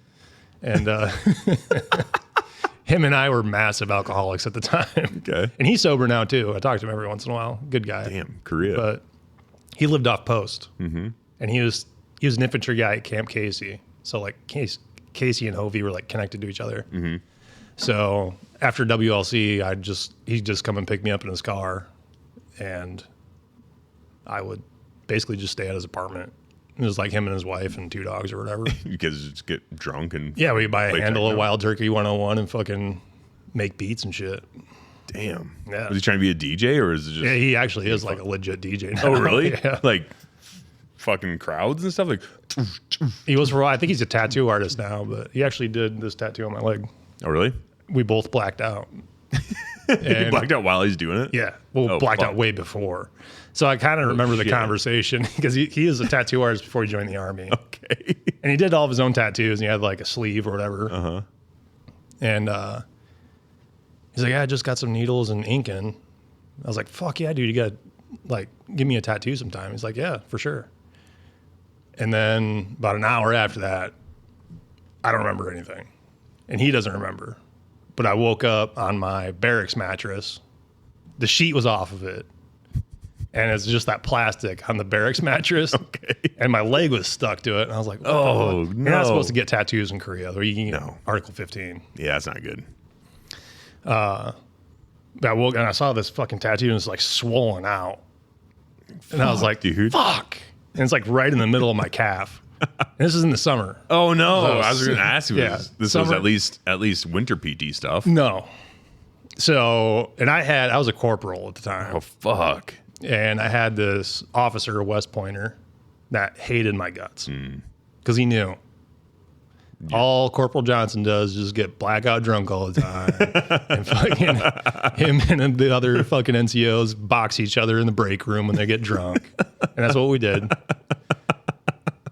And him and I were massive alcoholics at the time. Okay. And he's sober now, too. I talk to him every once in a while. Good guy. Damn, Korea. But he lived off post. Mm-hmm. And he was an infantry guy at Camp Casey. So, like, Camp Casey and Hovey were like connected to each other. Mm-hmm. So after WLC, he'd just come and pick me up in his car, and I would basically just stay at his apartment. It was like him and his wife and 2 dogs or whatever. You guys just get drunk and we buy a handle of Wild Turkey 101 and fucking make beats and shit. Damn. Yeah. Was he trying to be a DJ, or is it just? Yeah, he actually is like a legit DJ now. Oh, really? Yeah. Like fucking crowds and stuff. Like He was I think he's a tattoo artist now, but he actually did this tattoo on my leg. Oh, really? We both blacked out. He blacked out while he's doing it? Yeah. Well, blacked out way before. So I kind of remember the conversation because he is a tattoo artist before he joined the Army. Okay. And he did all of his own tattoos, and he had like a sleeve or whatever. Uh-huh. And he's like, yeah, I just got some needles and ink in. I was like, fuck yeah, dude, you got to like give me a tattoo sometime. He's like, yeah, for sure. And then about an hour after that, I don't remember anything. And he doesn't remember. But I woke up on my barracks mattress. The sheet was off of it. And it's just that plastic on the barracks mattress. Okay. And my leg was stuck to it. And I was like, oh, no. No. You're not supposed to get tattoos in Korea. Or you can get Article 15. Yeah, that's not good. But I woke and I saw this fucking tattoo and it's like swollen out. And I was like, dude. Fuck. And it's like right in the middle of my calf. And this is in the summer. Oh no! So, I was going to ask you. Yeah, this was at least winter PT stuff. No. So, and I was a corporal at the time. Oh fuck! And I had this officer, a West Pointer, that hated my guts because he knew. Yeah. All Corporal Johnson does is just get blackout drunk all the time. And fucking him and the other fucking NCOs box each other in the break room when they get drunk. And that's what we did.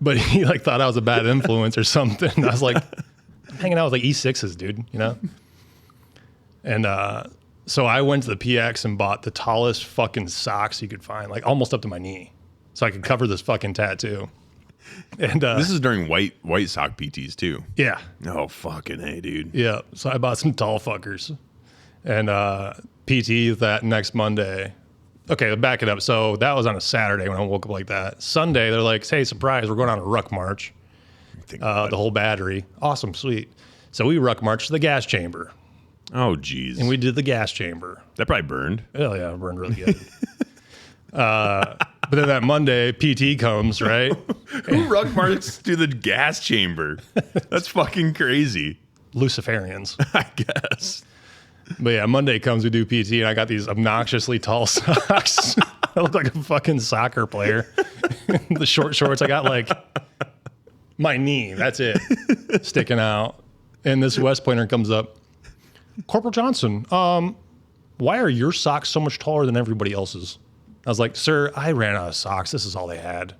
But he like thought I was a bad influence or something. I was like, I'm hanging out with like E6s, dude, you know? And so I went to the PX and bought the tallest fucking socks you could find, like almost up to my knee, so I could cover this fucking tattoo. And this is during white sock PTs too. Yeah. Oh fucking hey, dude. Yeah. So I bought some tall fuckers, and PT that next Monday. Okay, back it up. So that was on a Saturday when I woke up like that. Sunday, they're like, hey, surprise, we're going on a ruck march. The whole battery. Awesome, sweet. So we ruck marched to the gas chamber. Oh, geez. And we did the gas chamber. That probably burned. Oh, yeah, it burned really good. But then that Monday, PT comes, right? Who ruck marches to the gas chamber? That's fucking crazy. Luciferians. I guess. But yeah, Monday comes, we do PT, and I got these obnoxiously tall socks. I look like a fucking soccer player. The short shorts, I got like my knee, that's it, sticking out. And this West Pointer comes up, Corporal Johnson, why are your socks so much taller than everybody else's? I was like, sir, I ran out of socks. This is all they had.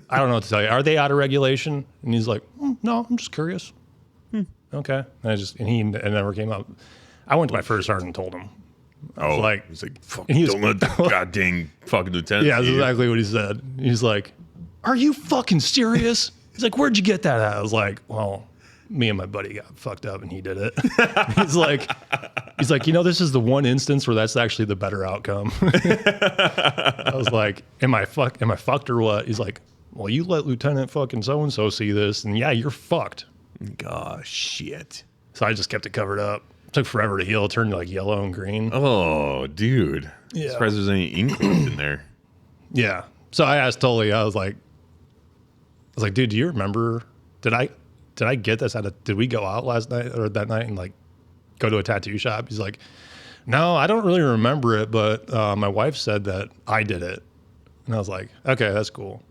I don't know what to tell you. Are they out of regulation? And he's like, no, I'm just curious. Okay. And he never came up. I went to my first sergeant and told him. Oh, like, he's like, fucking don't let the goddamn fucking lieutenant. Yeah, that's exactly what he said. He's like, are you fucking serious? He's like, where'd you get that at? I was like, well, me and my buddy got fucked up and he did it. He's like, this is the one instance where that's actually the better outcome. I was like, am I fucked or what? He's like, well, you let Lieutenant fucking so-and-so see this and yeah, you're fucked. Gosh, shit. So I just kept it covered up. It took forever to heal. It turned like yellow and green. Oh, dude. Yeah. I'm surprised there's any ink left in there. Yeah. So I asked Tully, I was like, dude, do you remember, did I get this did we go out last night or that night and like go to a tattoo shop? He's like, no, I don't really remember it, but my wife said that I did it. And I was like, okay, that's cool.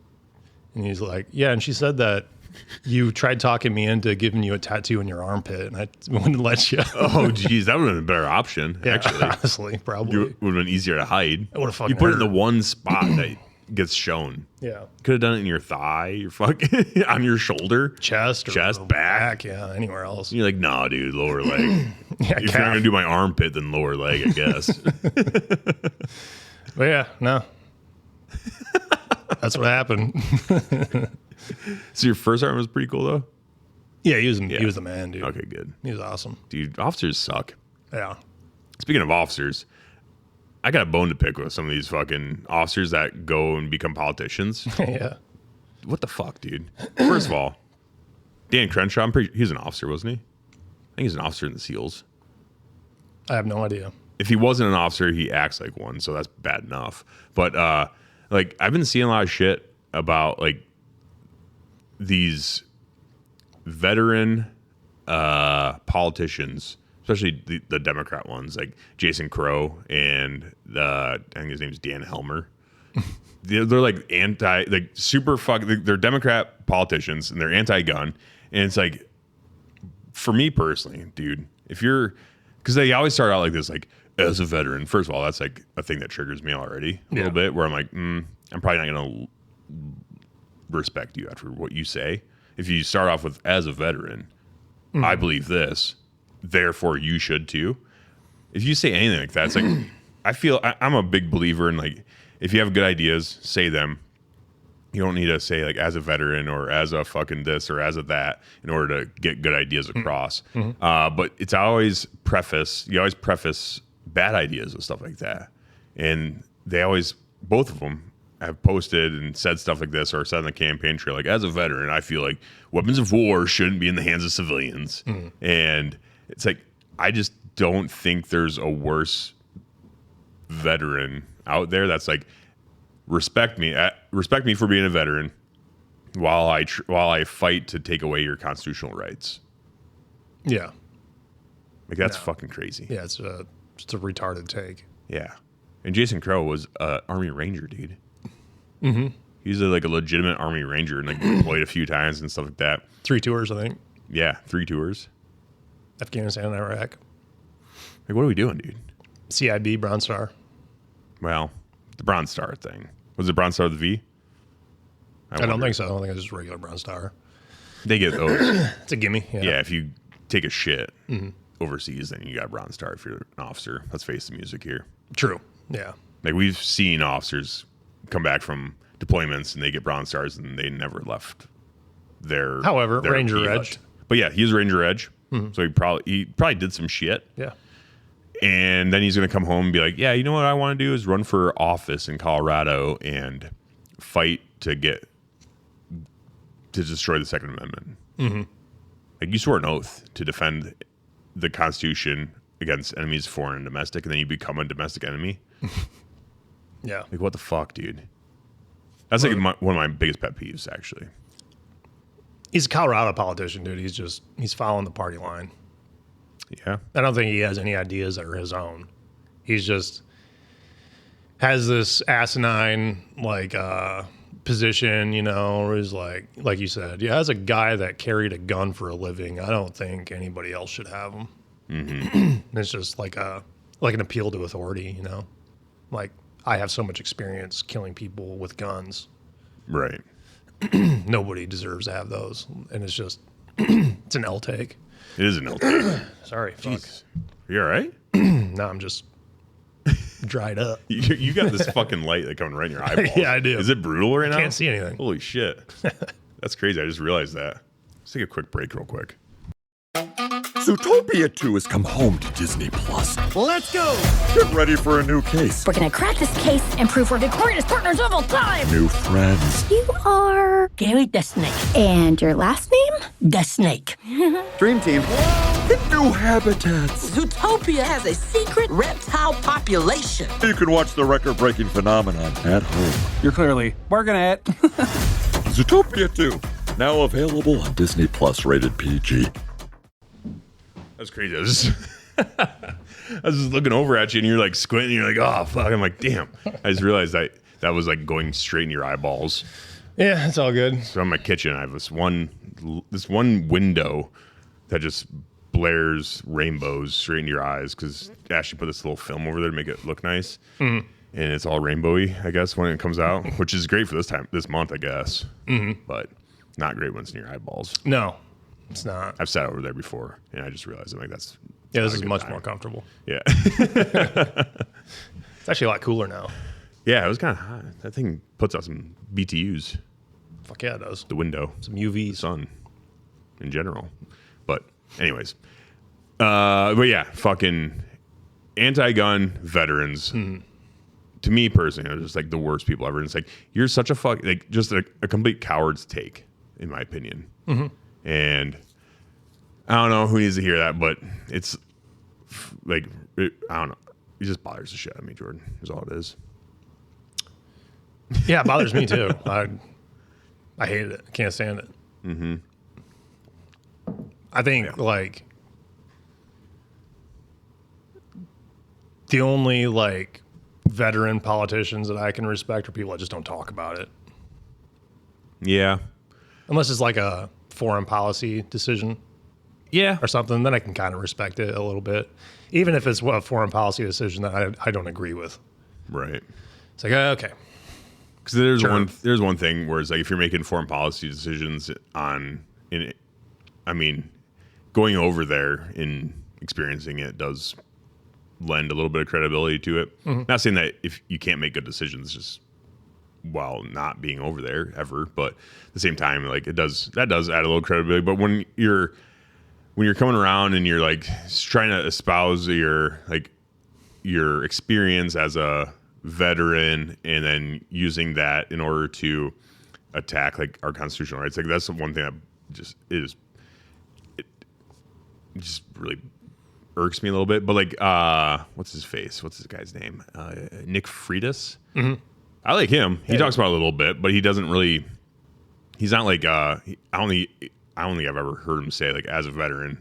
And he's like, yeah. And she said that you tried talking me into giving you a tattoo in your armpit and I wouldn't let you. Oh, geez. That would have been a better option, yeah, actually. Honestly, probably. It would have been easier to hide. It would have fucking You put hurt. it in the one spot that gets shown. Yeah. Could have done it in your thigh, your fucking on your shoulder, chest, or back. Yeah, anywhere else. You're like, nah, dude, lower leg. Yeah, if you're not gonna do my armpit, then lower leg, I guess. But yeah, no. That's what happened. So your first sergeant was pretty cool, though. Yeah, he was the man, dude. Okay, good. He was awesome. Dude, officers suck. Yeah. Speaking of officers, I got a bone to pick with some of these fucking officers that go and become politicians. Yeah. What the fuck, dude? First of all, Dan Crenshaw, he's an officer, wasn't he? I think he's an officer in the SEALs. I have no idea. If he wasn't an officer, he acts like one, so that's bad enough. But like I've been seeing a lot of shit about like these veteran politicians, especially the Democrat ones, like Jason Crow and I think his name's Dan Helmer. They're like they're Democrat politicians and they're anti-gun. And it's like, for me personally, dude, because they always start out like this, like, as a veteran. First of all, that's like a thing that triggers me already a little bit, where I'm like, I'm probably not going to respect you after what you say. If you start off with, as a veteran, I believe this, therefore you should too. If you say anything like that, it's like, I'm a big believer in, like, if you have good ideas, say them. You don't need to say, like, as a veteran or as a fucking this or as a that in order to get good ideas across. But you always preface bad ideas with stuff like that. And they always, both of them have posted and said stuff like this or said on the campaign trail, like, as a veteran, I feel like weapons of war shouldn't be in the hands of civilians. And it's like, I just don't think there's a worse veteran out there that's like, respect me for being a veteran while I fight to take away your constitutional rights. Yeah. Like, that's fucking crazy. Yeah, it's a retarded take. Yeah. And Jason Crow was an Army Ranger, dude. Mm-hmm. He's like a legitimate Army Ranger and like deployed a few times and stuff like that. 3 tours, I think. Yeah, 3 tours. Afghanistan and Iraq. Like, what are we doing, dude? CIB, Bronze Star. Well, the Bronze Star thing. Was it Bronze Star with the V? I don't think so. I don't think it's just regular Bronze Star. They get those. It's a gimme. Yeah, if you take a shit overseas, then you got Bronze Star if you're an officer. Let's face the music here. True. Yeah. Like, we've seen officers come back from deployments and they get Bronze Stars and they never left their Ranger Edge. But yeah, he was Ranger Edge. So he probably did some shit. Yeah. And then he's going to come home and be like, yeah, you know what I want to do is run for office in Colorado and fight to destroy the Second Amendment. Like, you swore an oath to defend the Constitution against enemies, foreign and domestic, and then you become a domestic enemy. Yeah. Like, what the fuck, dude? That's like one of my biggest pet peeves, actually. He's a Colorado politician, dude. He's following the party line. Yeah. I don't think he has any ideas that are his own. He's just has this asinine, like, position, you know, where he's like you said, yeah, as a guy that carried a gun for a living, I don't think anybody else should have them. It's just like an appeal to authority, you know? Like, I have so much experience killing people with guns. Right. Nobody deserves to have those. And it's just, it's an L take. It is an L take. Sorry, fuck. Are you all right? No, I'm just dried up. You got this fucking light that coming right in your eyeball. Yeah, I do. Is it brutal right now? Can't see anything. Holy shit. That's crazy. I just realized that. Let's take a quick break real quick. Zootopia 2 has come home to Disney Plus. Let's go! Get ready for a new case. We're gonna crack this case and prove we're the greatest partners of all time! New friends. You are... Gary the Snake. And your last name? The Snake. Dream Team. And new habitats. Zootopia has a secret reptile population. You can watch the record-breaking phenomenon at home. You're clearly working at Zootopia 2. Now available on Disney Plus, rated PG. That's crazy. I was just looking over at you and you're like squinting. You're like, oh, fuck. I'm like, damn. I just realized that was like going straight in your eyeballs. Yeah, it's all good. So in my kitchen, I have this one window that just blares rainbows straight into your eyes because Ashley put this little film over there to make it look nice. And it's all rainbowy, I guess, when it comes out, which is great for this month, I guess. But not great when it's in your eyeballs. No, it's not. I've sat over there before, and I just realized I'm like, that's Yeah, this is much more comfortable. Yeah. It's actually a lot cooler now. Yeah, it was kind of hot. That thing puts out some BTUs. Fuck yeah, it does. The window. Some UV. Sun in general. But anyways. But yeah, fucking anti-gun veterans. To me personally, are just like the worst people ever. And it's like, you're such a just a complete coward's take, in my opinion. And I don't know who needs to hear that, but it's like, I don't know. It just bothers the shit out of me, Jordan, is all it is. Yeah, it bothers me too. I hate it. I can't stand it. Mm-hmm. I think like the only like veteran politicians that I can respect are people that just don't talk about it. Yeah. Unless it's like a foreign policy decision. Yeah. Or something, then I can kind of respect it a little bit. Even if it's a foreign policy decision that I don't agree with. Right. It's like, okay. Because there's one thing where it's like if you're making foreign policy decisions going over there and experiencing it does lend a little bit of credibility to it. Mm-hmm. Not saying that if you can't make good decisions just while not being over there ever, but at the same time, like that does add a little credibility. But when you're coming around and you're like trying to espouse your experience as a veteran and then using that in order to attack like our constitutional rights, like that's the one thing that it just really irks me a little bit. But like what's his guy's name, Nick Freitas. Mm-hmm. I like him. He talks about it a little bit, but he doesn't really, he's not like I don't think I've ever heard him say like, as a veteran,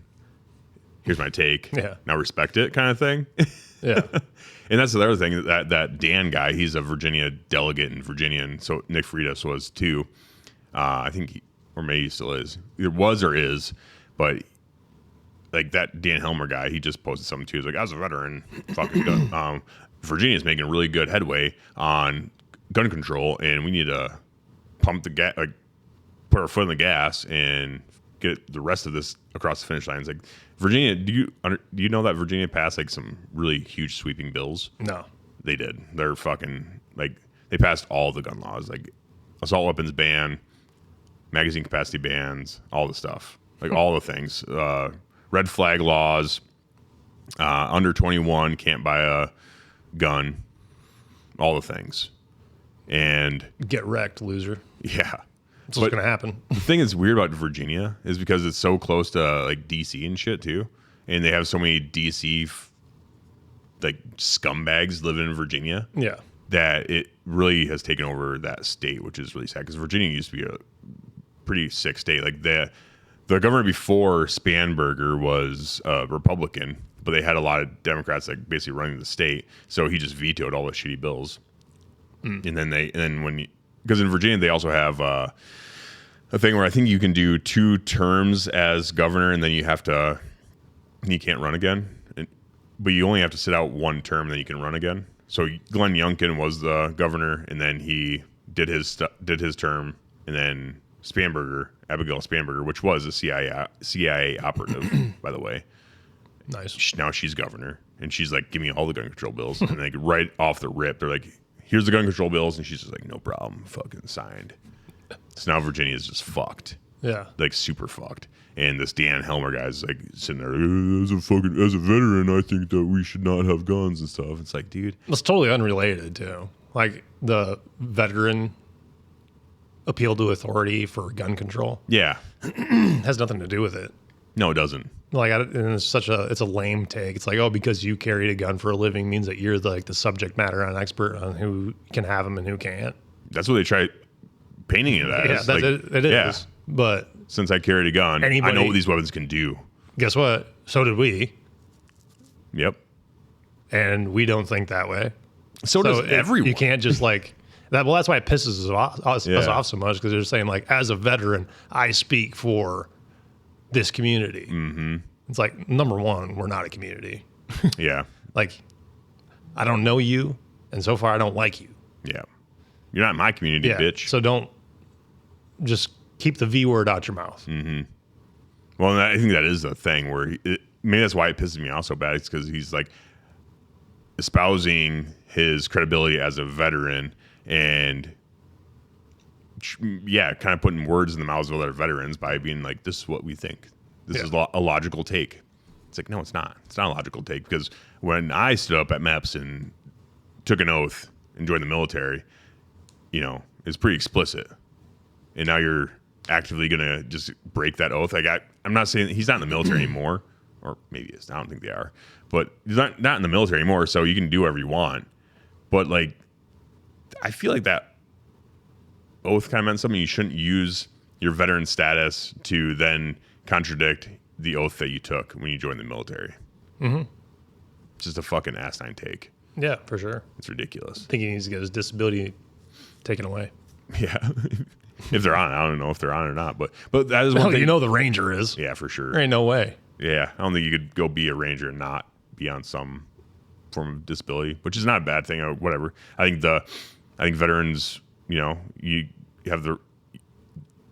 here's my take, now respect it kind of thing. Yeah. And that's the other thing, that Dan guy, he's a Virginia delegate in Virginia, and so Nick Freitas was too. I think, or maybe he still is. Either was or is, but like that Dan Helmer guy, he just posted something too. He's like, as a veteran, fucking gun. Virginia's making really good headway on gun control, and we need to pump the gas, like put our foot in the gas, and get the rest of this across the finish line. It's like, Virginia, do you know that Virginia passed like some really huge sweeping bills? No. They did. They're fucking like, they passed all the gun laws, like assault weapons ban, magazine capacity bans, all the stuff, like all the things. Red flag laws, under 21 can't buy a gun, all the things. And get wrecked, loser. Yeah. That's what's going to happen. The thing that's weird about Virginia is because it's so close to like DC and shit too, and they have so many DC like scumbags living in Virginia. Yeah, that it really has taken over that state, which is really sad because Virginia used to be a pretty sick state. Like the governor before Spanberger was a Republican, but they had a lot of Democrats like basically running the state, so he just vetoed all the shitty bills. And then because in Virginia they also have a thing where I think you can do 2 terms as governor, and then you can't run again. But you only have to sit out 1 term, and then you can run again. So Glenn Youngkin was the governor, and then he did his term, and then Abigail Spanberger, which was a CIA operative, by the way. Nice. Now she's governor, and she's like, give me all the gun control bills. And like right off the rip, they're like, here's the gun control bills, and she's just like, no problem, fucking signed. So now Virginia is just fucked. Yeah. Like super fucked. And this Dan Helmer guy's like sitting there, as a veteran, I think that we should not have guns and stuff. It's like, dude. It's totally unrelated too. Like the veteran appeal to authority for gun control. Yeah. Has nothing to do with it. No, it doesn't. Like, and it's a lame take. It's like, oh, because you carried a gun for a living means that you're the subject matter expert on who can have them and who can't. That's what they try painting it as. Yeah, it is. Yeah. But since I carried a gun, I know what these weapons can do. Guess what? So did we. Yep. And we don't think that way. So does everyone. You can't just like that. Well, that's why it pisses us off so much, because they're saying like, as a veteran, I speak for this community. Mm-hmm. It's like, number one, we're not a community. Yeah. Like, I don't know you, and so far I don't like you. Yeah. You're not in my community, bitch. So don't just keep the V word out your mouth. Mm-hmm. Well, I think that is the thing where maybe that's why it pisses me off so bad. It's because he's like espousing his credibility as a veteran and kind of putting words in the mouths of other veterans by being like, this is what we think. This is a logical take. It's like, no, it's not. It's not a logical take, because when I stood up at MEPS and took an oath and joined the military, it's pretty explicit. And now you're actively going to just break that oath. Like I'm not saying he's not in the military anymore, or maybe he is. I don't think they are, but he's not in the military anymore. So you can do whatever you want. But like, I feel like that oath kind of meant something. You shouldn't use your veteran status to then contradict the oath that you took when you joined the military. Mm-hmm. It's just a fucking asinine take. Yeah, for sure. It's ridiculous. I think he needs to get his disability taken away. Yeah. If they're on it. I don't know if they're on it or not. But that is one thing. You know the Ranger is. Yeah, for sure. There ain't no way. Yeah. I don't think you could go be a Ranger and not be on some form of disability, which is not a bad thing or whatever. I think veterans, you have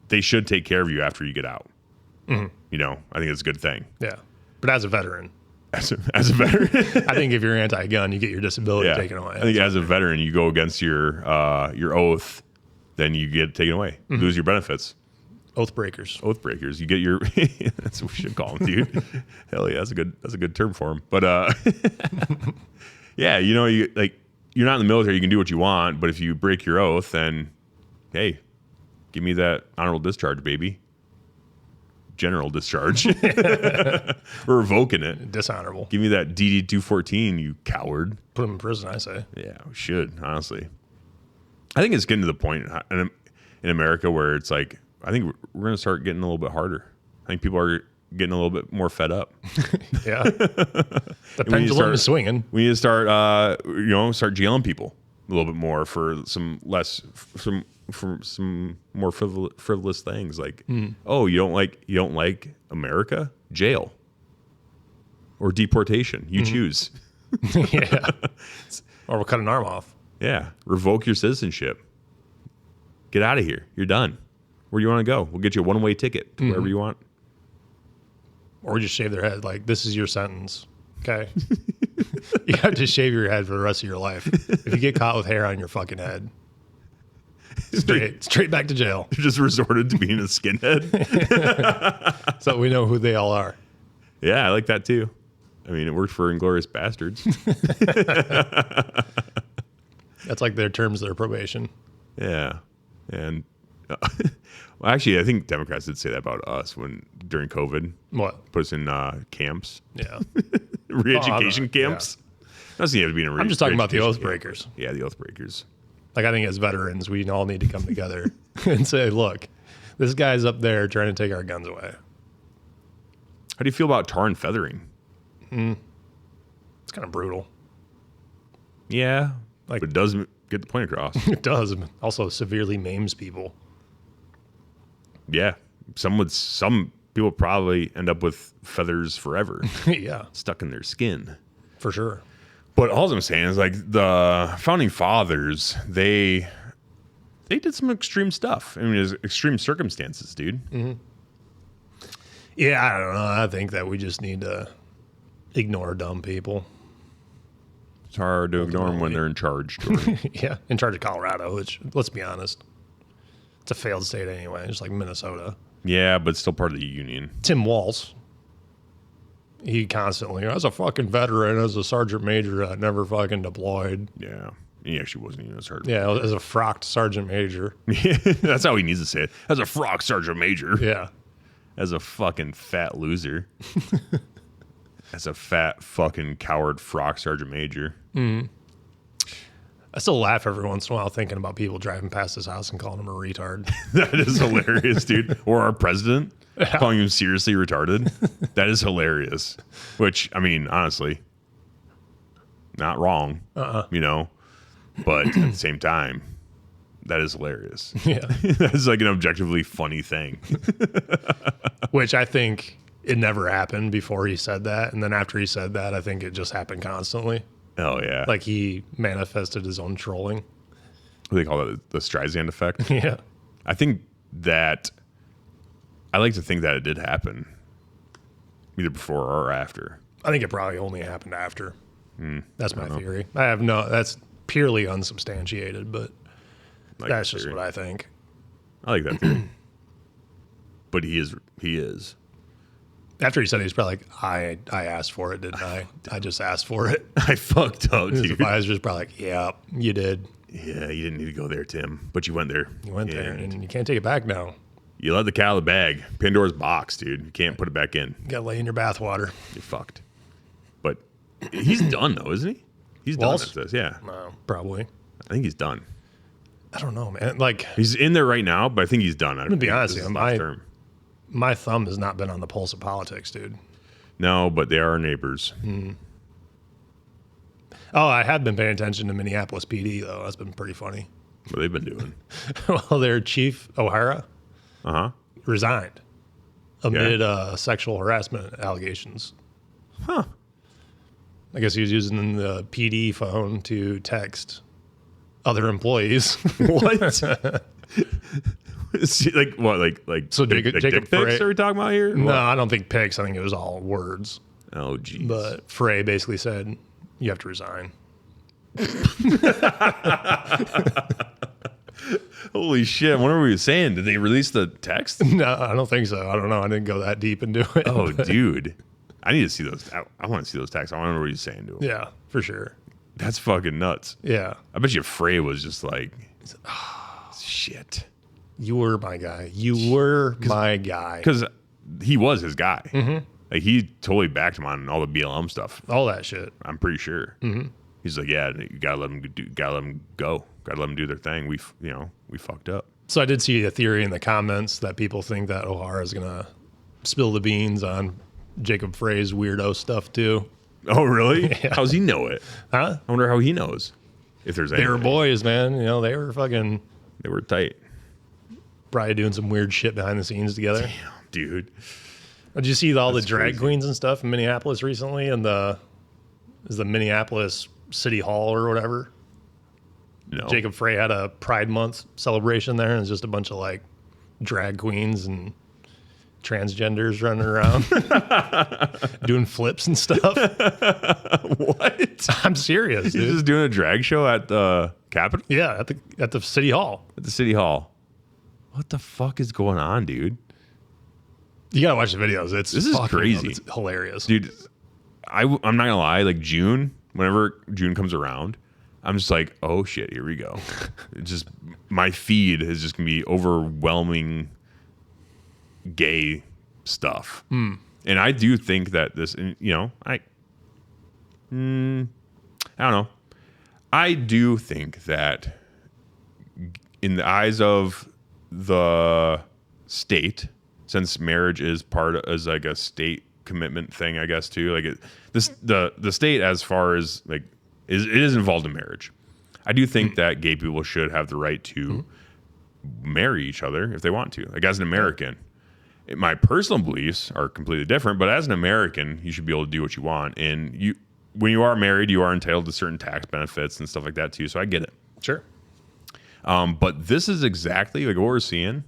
they should take care of you after you get out. Mm-hmm. I think it's a good thing. Yeah. But as a veteran. As a veteran, I think if you're anti-gun, you get your disability taken away. I think as a veteran, you go against your oath, then you get taken away, lose your benefits. Oath breakers. You get your. That's what we should call them, dude. Hell yeah, that's a good term for them. But yeah, you're not in the military. You can do what you want, but if you break your oath, then hey, give me that honorable discharge, baby. General discharge. We're revoking it. Dishonorable. Give me that DD 214, you coward. Put him in prison, I say. Yeah, we should, honestly. I think it's getting to the point in America where it's like, I think we're going to start getting a little bit harder. I think people are getting a little bit more fed up. Yeah. The pendulum is swinging. We need to start jailing people a little bit more for some more frivolous things like, oh, you don't like America? Jail or deportation. You choose. Yeah. Or we'll cut an arm off. Yeah. Revoke your citizenship. Get out of here. You're done. Where do you want to go? We'll get you a one-way ticket to wherever you want. Or just shave their head. Like, this is your sentence. Okay. You have to shave your head for the rest of your life. If you get caught with hair on your fucking head, straight back to jail. You just resorted to being a skinhead. So we know who they all are. Yeah, I like that too. I mean, it worked for Inglourious Bastards. That's like their terms of their probation. Yeah. And well, actually, I think Democrats did say that about us during COVID. What? Put us in camps. Yeah. Re-education camps. Yeah. Doesn't have to be in I'm just talking about the oath camp. breakers. Yeah, the oath breakers. Like, I think as veterans, we all need to come together and say, look, this guy's up there trying to take our guns away. How do you feel about tar and feathering? It's kind of brutal. Yeah. But it does get the point across. It does. Also severely maims people. Yeah. Some people probably end up with feathers forever. Yeah. Stuck in their skin. For sure. But all I'm saying is, like, the founding fathers, they did some extreme stuff. I mean, there's extreme circumstances, dude. Mm-hmm. Yeah, I don't know. I think that we just need to ignore dumb people. It's hard to ignore them when they're in charge. Yeah, in charge of Colorado, which, let's be honest, it's a failed state anyway, just like Minnesota. Yeah, but still part of the union. Tim Walz, he constantly, as a fucking veteran, as a sergeant major, never fucking deployed. Yeah, he actually wasn't even a sergeant. Yeah, as a frocked sergeant major. That's how he needs to say it. As a frock sergeant major. Yeah. As a fucking fat loser. As a fat fucking coward frock sergeant major. Mm-hmm. I still laugh every once in a while thinking about people driving past his house and calling him a retard. That is hilarious, dude. Or our president calling him seriously retarded. That is hilarious. Which, I mean, honestly, not wrong, but at the same time, that is hilarious. Yeah. That is like an objectively funny thing. Which I think it never happened before he said that. And then after he said that, I think it just happened constantly. Oh, yeah. Like he manifested his own trolling. What do they call that? The Streisand effect? Yeah. I think that, I like to think that it did happen either before or after. I think it probably only happened after. That's my theory. That's purely unsubstantiated, but that's just what I think. I like that theory. But he is. After he said it, he's probably like, I asked for it, didn't I? I just asked for it. I fucked up, dude. His advisor's probably like, yeah, you did. Yeah, you didn't need to go there, Tim. But you went there. You went there, and you can't take it back now. You let the cat out of the bag. Pandora's box, dude. You can't put it back in. You got to lay in your bathwater. You're fucked. But he's done, though, isn't he? He's done with this, yeah. No, probably. I think he's done. I don't know, man. Like, he's in there right now, but I think he's done. I'm going to be honest with you. My thumb has not been on the pulse of politics, dude. No, but they are our neighbors. Oh, I have been paying attention to Minneapolis PD, though. That's been pretty funny. What they've been doing? Well, their chief, O'Hara, resigned amid sexual harassment allegations. Huh. I guess he was using the PD phone to text other employees. What? Like what? Like so Jacob dick pics are we talking about here? No, What? I don't think pics. I think it was all words. Oh, geez. But Frey basically said, you have to resign. Holy shit. What were we saying? Did they release the text? No, I don't think so. I don't know. I didn't go that deep into it. Oh, dude. I need to see those. I want to see those texts. I want to know what he's saying to him. Yeah, for sure. That's fucking nuts. Yeah. I bet you Frey was just like, shit. You were my guy. You were my guy. Because he was his guy. Mm-hmm. Like, he totally backed him on all the BLM stuff. All that shit. I'm pretty sure. Mm-hmm. He's like, yeah, you gotta let them go. Gotta let them do their thing. We fucked up. So I did see a theory in the comments that people think that O'Hara is gonna spill the beans on Jacob Frey's weirdo stuff too. Oh, really? Yeah. How's he know it? Huh? I wonder how he knows. If there's They were anything. boys, man. You know, they were fucking They were tight. probably doing some weird shit behind the scenes together. Damn, dude. Did you see all the drag crazy. queens and stuff in Minneapolis recently? And the Minneapolis City Hall or whatever. No. Jacob Frey had a Pride Month celebration there, and it's just a bunch of like drag queens and transgenders running around doing flips and stuff. What? I'm serious, He's dude. just doing a drag show at the Capitol? Yeah, at the City Hall. At the City Hall. What the fuck is going on, dude? You gotta watch the videos. This is crazy. It's hilarious, Dude, I'm not gonna lie, like whenever June comes around, I'm just like, oh shit, here we go. It's just my feed is just gonna be overwhelming gay stuff. And I do think that this, I don't know. I do think that in the eyes of the state, since marriage is like a state commitment thing, I guess too. Like the state, as far as like, it is involved in marriage. I do think that gay people should have the right to marry each other if they want to. Like, as an American, my personal beliefs are completely different. But as an American, you should be able to do what you want. And when you are married, you are entitled to certain tax benefits and stuff like that too. So I get it. Sure. But this is exactly like what we're seeing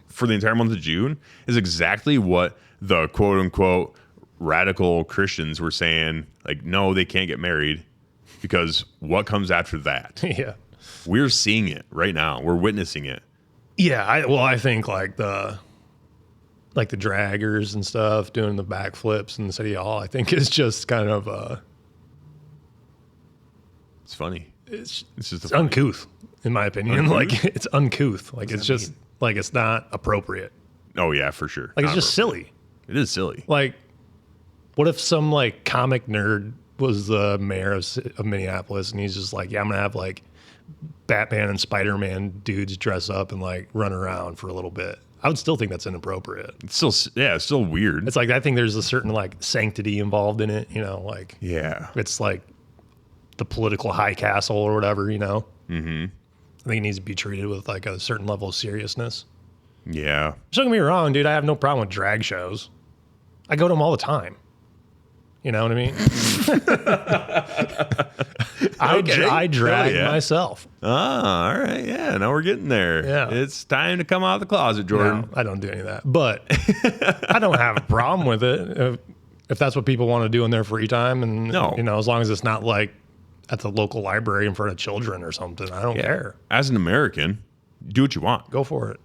for the entire month of June is exactly what the quote unquote radical Christians were saying. Like, no, they can't get married because what comes after that? Yeah. We're seeing it right now. We're witnessing it. Yeah. I think like the draggers and stuff doing the backflips in the City Hall, I think is just kind of It's funny. it's just uncouth, in my opinion. Uncouth? Like, it's uncouth. Like, it's just like, it's not appropriate. Oh yeah, for sure. Like, it's Not just silly. It is silly. Like, what if some like comic nerd was the mayor of Minneapolis and he's just like, yeah, I'm gonna have like Batman and Spider-Man dudes dress up and like run around for a little bit. I would still think that's inappropriate. It's still weird. It's like, I think there's a certain like sanctity involved in it, like yeah. it's like the political high castle or whatever, Mm-hmm. I think it needs to be treated with like a certain level of seriousness. Yeah. Don't get me wrong, dude. I have no problem with drag shows. I go to them all the time. You know what I mean? I drag myself. Ah, all right. Yeah, now we're getting there. Yeah. It's time to come out of the closet, Jordan. No, I don't do any of that. But I don't have a problem with it if that's what people want to do in their free time. And, as long as it's not like at the local library in front of children or something. I don't care. As an American, do what you want. Go for it.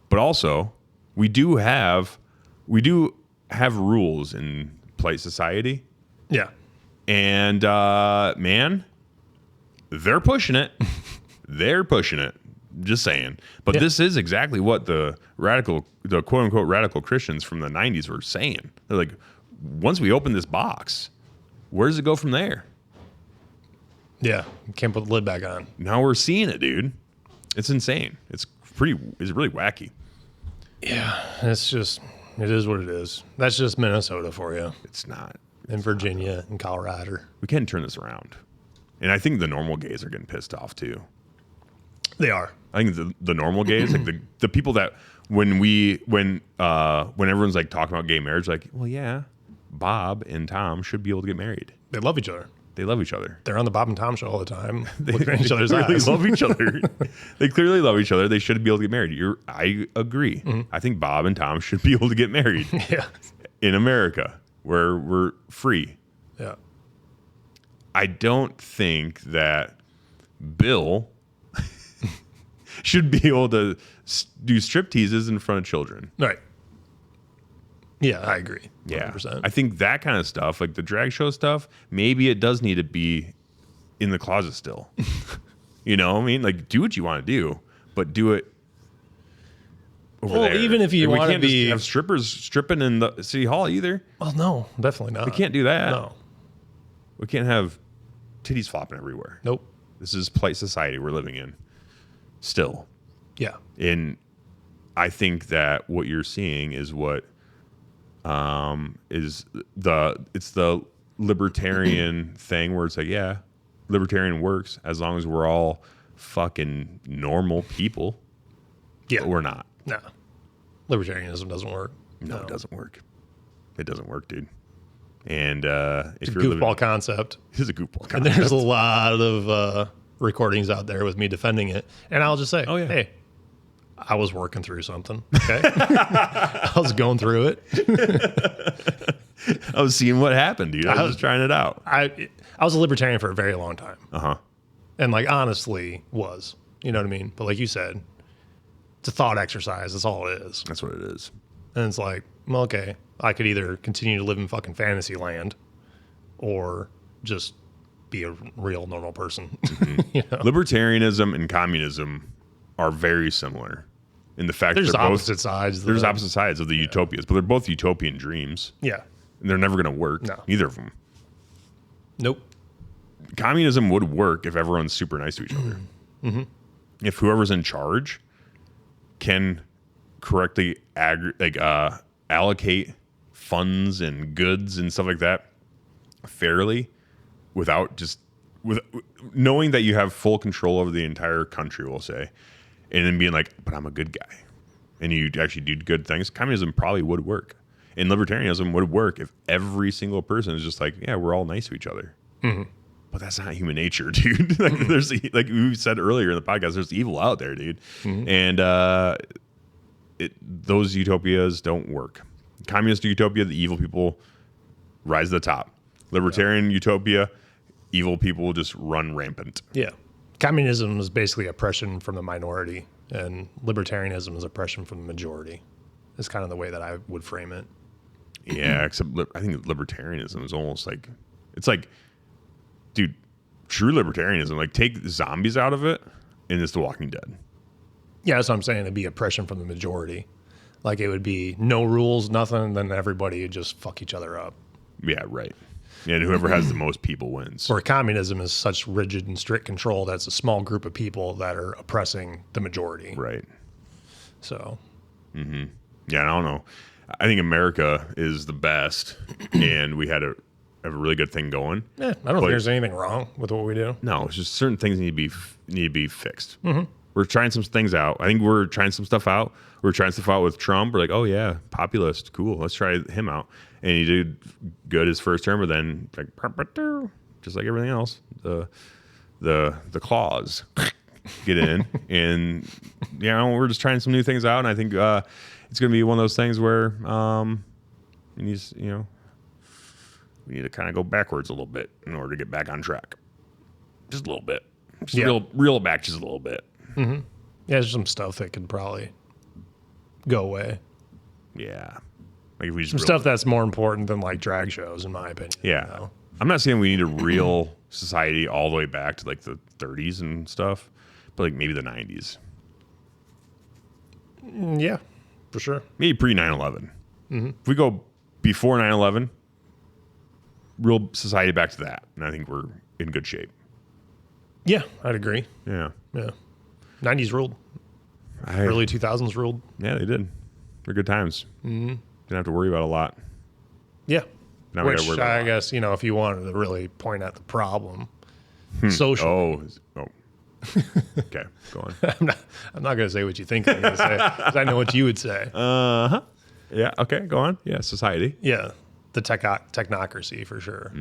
But also, we do have rules in polite society. Yeah. And man, they're pushing it. They're pushing it. Just saying. But this is exactly what the quote unquote radical Christians from the 90s were saying. They're like, once we open this box, where does it go from there? Yeah. Can't put the lid back on. Now we're seeing it, dude. It's insane. It's really wacky. Yeah. It is what it is. That's just Minnesota for you. It's not. And Virginia and Colorado. We can turn this around. And I think the normal gays are getting pissed off too. They are. I think the normal gays, like the people that when everyone's like talking about gay marriage, like, well, yeah, Bob and Tom should be able to get married. They love each other. They love each other. They're on the Bob and Tom show all the time. Looking at each other's clearly eyes. love each other. They clearly love each other. They should be able to get married. I agree. Mm-hmm. I think Bob and Tom should be able to get married. Yeah. In America, where we're free. Yeah. I don't think that Bill should be able to do strip teases in front of children. Right. Yeah, I agree. 100%. Yeah. I think that kind of stuff, like the drag show stuff, maybe it does need to be in the closet still. You know what I mean? Like, do what you want to do, but do it over there. Even if you like, want to be... just have strippers stripping in the city hall either. Well, no, definitely not. We can't do that. No. We can't have titties flopping everywhere. Nope. This is polite society we're living in still. Yeah. And I think that what you're seeing is what it's the libertarian thing where it's like, yeah, libertarian works as long as we're all fucking normal people. Yeah. But we're not. No. Libertarianism doesn't work. No, it doesn't work. It doesn't work, dude. And it's a goofball concept. It is a goofball concept. And there's a lot of recordings out there with me defending it. And I'll just say, oh, yeah. Hey, I was working through something. Okay. I was going through it. I was seeing what happened, dude. I was just trying it out. I was a libertarian for a very long time. Uh-huh. And like, honestly was, you know what I mean? But like you said, it's a thought exercise. That's all it is. That's what it is. And it's like, well, okay, I could either continue to live in fucking fantasy land or just be a real normal person. Mm-hmm. You know? Libertarianism and communism are very similar in the fact there's they're opposite sides. There's opposite sides of the utopias, but they're both utopian dreams. Yeah. And they're never going to work. No. Neither of them. Nope. Communism would work if everyone's super nice to each other. Mm-hmm. If whoever's in charge can correctly allocate funds and goods and stuff like that fairly without knowing that you have full control over the entire country, we'll say, and then being like, but I'm a good guy, and you actually do good things, communism probably would work. And libertarianism would work if every single person is just like, yeah, we're all nice to each other. Mm-hmm. But that's not human nature, dude. Like there's, like we said earlier in the podcast, there's evil out there, dude. Mm-hmm. And those utopias don't work. Communist utopia, the evil people rise to the top. Libertarian utopia, evil people just run rampant. Yeah. Communism is basically oppression from the minority, and libertarianism is oppression from the majority. Is kind of the way that I would frame it. Yeah, except I think libertarianism is almost like, it's like, dude, true libertarianism, like take zombies out of it, and it's The Walking Dead. Yeah, that's what I'm saying. It'd be oppression from the majority. Like it would be no rules, nothing, then everybody would just fuck each other up. Yeah, right. Yeah, and whoever has the most people wins. Where communism is such rigid and strict control that's a small group of people that are oppressing the majority. Right. So. Mm-hmm. Yeah, I don't know. I think America is the best, and we have a really good thing going. Yeah, I don't think there's anything wrong with what we do. No, it's just certain things need to be fixed. Mm-hmm. We're trying some things out. I think we're trying some stuff out. We're trying stuff out with Trump. We're like, oh yeah, populist, cool. Let's try him out. And he did good his first term, but then like just like everything else, the claws get in, and we're just trying some new things out. And I think it's going to be one of those things where we need to kind of go backwards a little bit in order to get back on track, just a little bit, reel back just a little bit. Mm-hmm. Yeah, there's some stuff that could probably go away. Yeah. Like if we just some stuff that's more important than like drag shows, in my opinion. Yeah. You know? I'm not saying we need a real society all the way back to like the 30s and stuff, but like maybe the 90s. Yeah, for sure. Maybe pre 9/11. If we go before 9/11, real society back to that, and I think we're in good shape. Yeah, I'd agree. Yeah. Yeah. 90s ruled. Early 2000s ruled. Yeah, they did. They're good times. Didn't have to worry about a lot. Yeah. Now we gotta Which worry about a I lot. guess, if you wanted to really point at the problem, social. Oh. Okay, go on. I'm not going to say what you think I'm going to say, 'cause I know what you would say. Yeah, okay, go on. Yeah, society. Yeah. The technocracy for sure.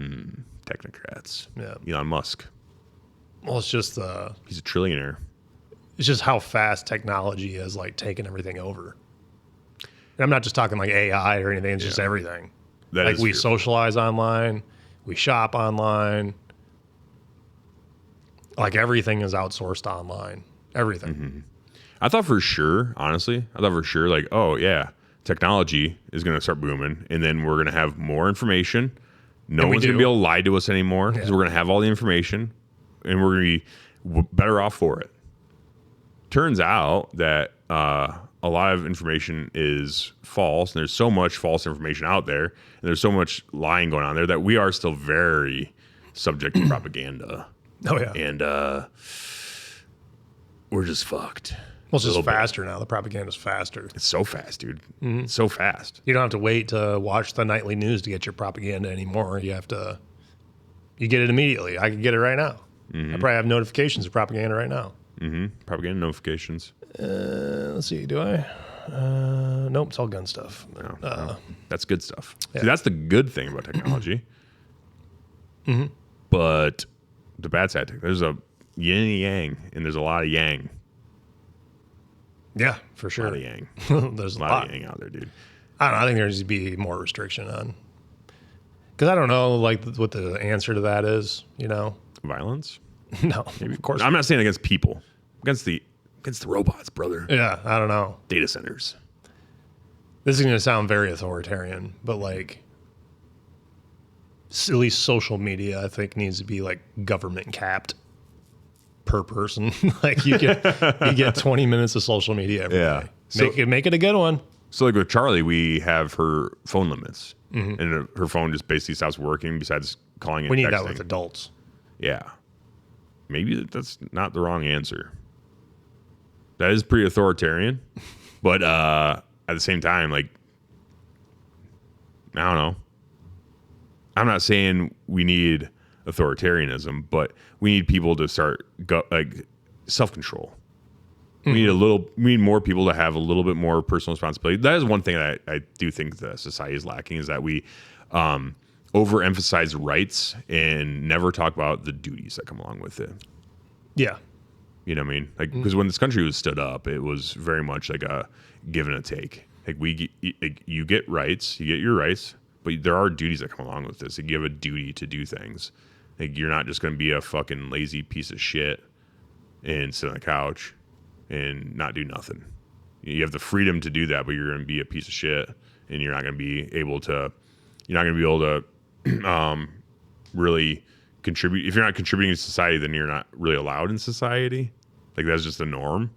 Technocrats. Yeah. Elon Musk. Well, it's just He's a trillionaire. it's just how fast technology has like taken everything over. And I'm not just talking like AI or anything. It's just everything. That like is we true. socialize online, we shop online. Like everything is outsourced online. Everything. I thought for sure, honestly, like, oh yeah, technology is going to start booming, and then we're going to have more information. No And we one's going to do. be able to lie to us anymore because Yeah. we're going to have all the information, and we're going to be better off for it. Turns out that a lot of information is false, and there's so much false information out there, and there's so much lying going on there that we are still very subject to propaganda. Oh yeah. And we're just fucked. Well, it's just little bit. faster now. The propaganda's faster. It's so fast, dude. It's so fast. You don't have to wait to watch the nightly news to get your propaganda anymore. You get it immediately. I can get it right now. I probably have notifications of propaganda right now. Propaganda notifications. Let's see. Do I? Nope. It's all gun stuff. No. That's good stuff. See, that's the good thing about technology. But the bad side, there's a yin and yang, and there's a lot of yang. Yeah, for A sure. lot of yang. There's A lot of yang out there, dude. I don't know. I think there needs to be more restriction on. Because I don't know, like, what the answer to that is. Violence? No, of course. I'm not saying against people. Against the robots, brother. Yeah, I don't know. Data centers. This is going to sound very authoritarian, but like, at least social media, I think, needs to be like government capped per person. Like you get 20 minutes of social media every Yeah. day. Make it a good one. So like with Charlie, we have her phone limits, and her phone just basically stops working. Besides calling and We need texting. that with adults. Yeah, maybe that's not the wrong answer. That is pretty authoritarian, but at the same time, like, I don't know. I'm not saying we need authoritarianism, but we need people to start self-control. We need more people to have a little bit more personal responsibility. That is one thing that I do think the society is lacking, is that we overemphasize rights and never talk about the duties that come along with it. Yeah. You know what I mean? Like, because when this country was stood up, it was very much like a give and a take. Like you get rights, you get your rights, but there are duties that come along with this. Like, you have a duty to do things. Like, you're not just going to be a fucking lazy piece of shit and sit on the couch and not do nothing. You have the freedom to do that, but you're going to be a piece of shit, and you're not going to be able to really contribute. If you're not contributing to society, then you're not really allowed in society. Like, that's just the norm.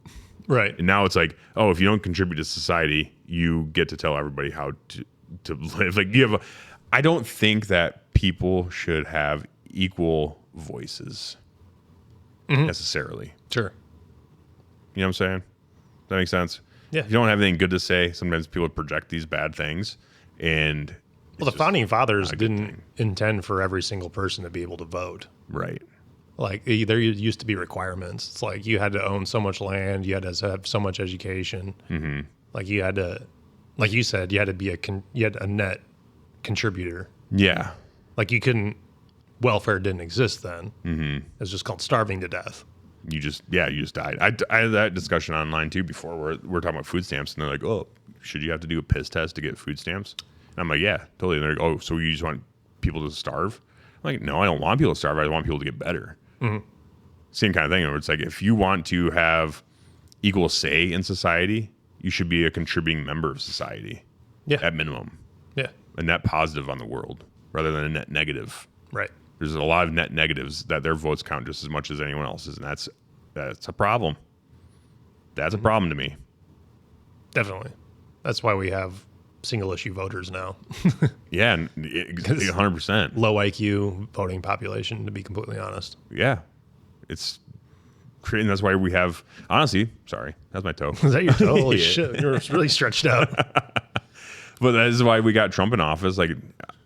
Right. And now it's like, oh, if you don't contribute to society, you get to tell everybody how to live. Like, I don't think that people should have equal voices necessarily. Sure. You know what I'm saying? Does that make sense? Yeah. If you don't have anything good to say, sometimes people project these bad things. And Well, the founding fathers not a good didn't thing. intend for every single person to be able to vote. right. Like there used to be requirements. It's like you had to own so much land, you had to have so much education. Mm-hmm. Like you had to, like you said, you had to be you had a net contributor. Yeah. Like you couldn't. Welfare didn't exist then. Mm-hmm. It was just called starving to death. You just died. I had that discussion online too before, where we're talking about food stamps, and they're like, oh, should you have to do a piss test to get food stamps? And I'm like, yeah, totally. And they're like, oh, so you just want people to starve? I'm like, no, I don't want people to starve. I want people to get better. Mm-hmm. Same kind of thing. Where it's like, if you want to have equal say in society, you should be a contributing member of society. Yeah. At minimum. Yeah. A net positive on the world rather than a net negative. Right. There's a lot of net negatives that their votes count just as much as anyone else's, and that's a problem. That's a problem to me. Definitely. That's why we have single issue voters now. Yeah, 100%. Low IQ voting population, to be completely honest. Yeah. It's creating. That's why we have, honestly, sorry, that's my toe. Is that your toe? Holy Yeah. shit. You're really stretched out. But that is why we got Trump in office. Like,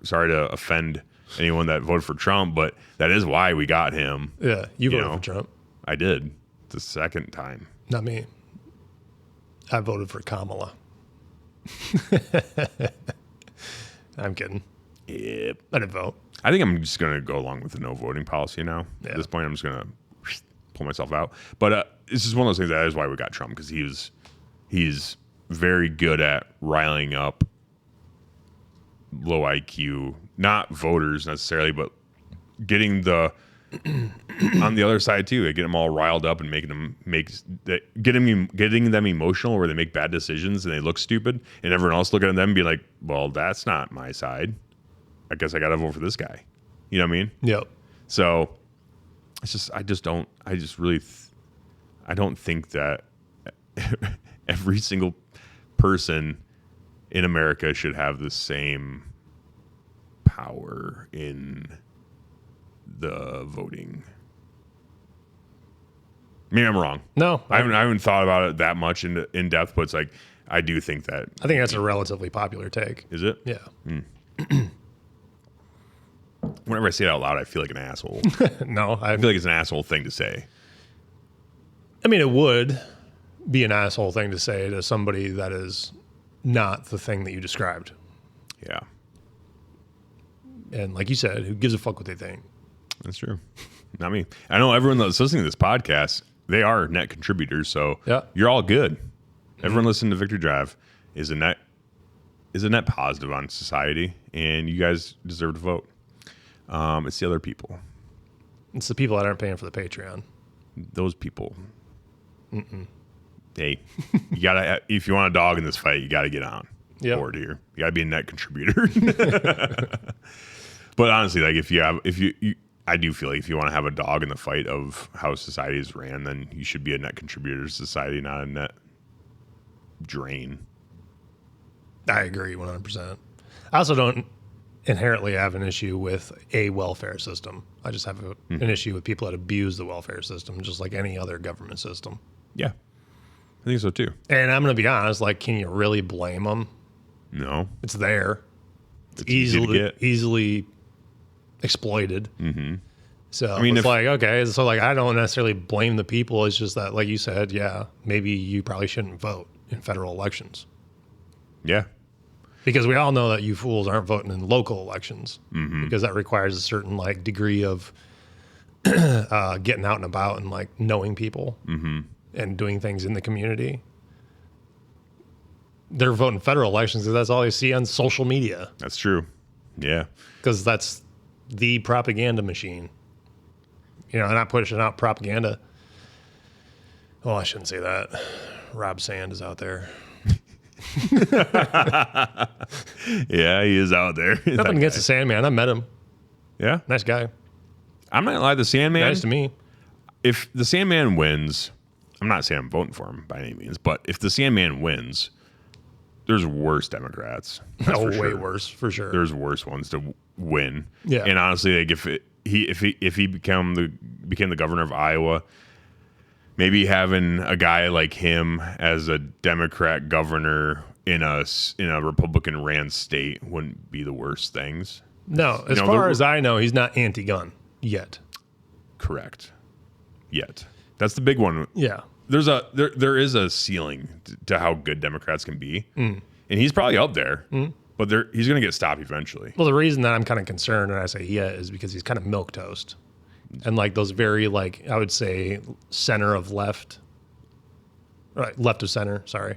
sorry to offend anyone that voted for Trump, but that is why we got him. Yeah. You voted for Trump. I did. The second time. Not me. I voted for Kamala. I'm kidding. Yep. I didn't vote. I think I'm just going to go along with the no voting policy now. Yeah. At this point, I'm just going to pull myself out. But this is one of those things that is why we got Trump, because he's very good at riling up low IQ, not voters necessarily, but getting the on the other side too, getting them all riled up and getting them emotional where they make bad decisions and they look stupid, and everyone else looking at them and be like, well, that's not my side. I guess I got to vote for this guy. You know what I mean? Yep. So it's just, I don't think that every single person in America should have the same power in the voting. Maybe I'm wrong. No. I haven't thought about it that much in depth, but it's like, I do think that. I think that's a relatively popular take. Is it? Yeah. Whenever I say it out loud, I feel like an asshole. No. I feel like it's an asshole thing to say. I mean, it would be an asshole thing to say to somebody that is not the thing that you described. Yeah. And like you said, who gives a fuck what they think? That's true. Not me. I know everyone that's listening to this podcast, they are net contributors, so Yeah. you're all good. Everyone listening to Victory Drive is a net positive on society, and you guys deserve to vote. It's the other people. It's the people that aren't paying for the Patreon. Those people. Hey, you gotta. If you want a dog in this fight, you gotta get on board here. You gotta be a net contributor. But honestly, like I do feel like if you want to have a dog in the fight of how society is ran, then you should be a net contributor to society, not a net drain. I agree 100%. I also don't inherently have an issue with a welfare system. I just have an issue with people that abuse the welfare system, just like any other government system. Yeah, I think so too. And I'm going to be honest, like, can you really blame them? No, It's there. It's easy to get. easily exploited. Mm-hmm. So I mean, it's like, okay, so like I don't necessarily blame the people. It's just that, like you said, yeah, maybe you probably shouldn't vote in federal elections. yeah, Because we all know that you fools aren't voting in local elections because that requires a certain like degree of getting out and about and like knowing people and doing things in the community. They're voting federal elections because that's all they see on social media. that's true. Yeah, Because that's the propaganda machine. You know, they're not pushing out propaganda. Well, I shouldn't say that. Rob Sand is out there. yeah, he is out there. Nothing against the Sandman. I met him. Yeah, Nice guy. I'm not gonna lie. The Sandman. Nice to me. If the Sandman wins, I'm not saying I'm voting for him by any means, but if the Sandman wins, there's worse Democrats. That's for Way sure. worse, for sure. There's worse ones to win. Yeah. And honestly, like if he became the governor of Iowa, maybe having a guy like him as a Democrat governor in a Republican ran state wouldn't be the worst things. No, as far as I know, he's not anti-gun yet. Correct. Yet. That's the big one. Yeah. There is a ceiling to how good Democrats can be, and he's probably up there, but he's going to get stopped eventually. Well, the reason that I'm kind of concerned when I say yet is because he's kind of milquetoast, and like those very like I would say center of left, right, left of center. Sorry,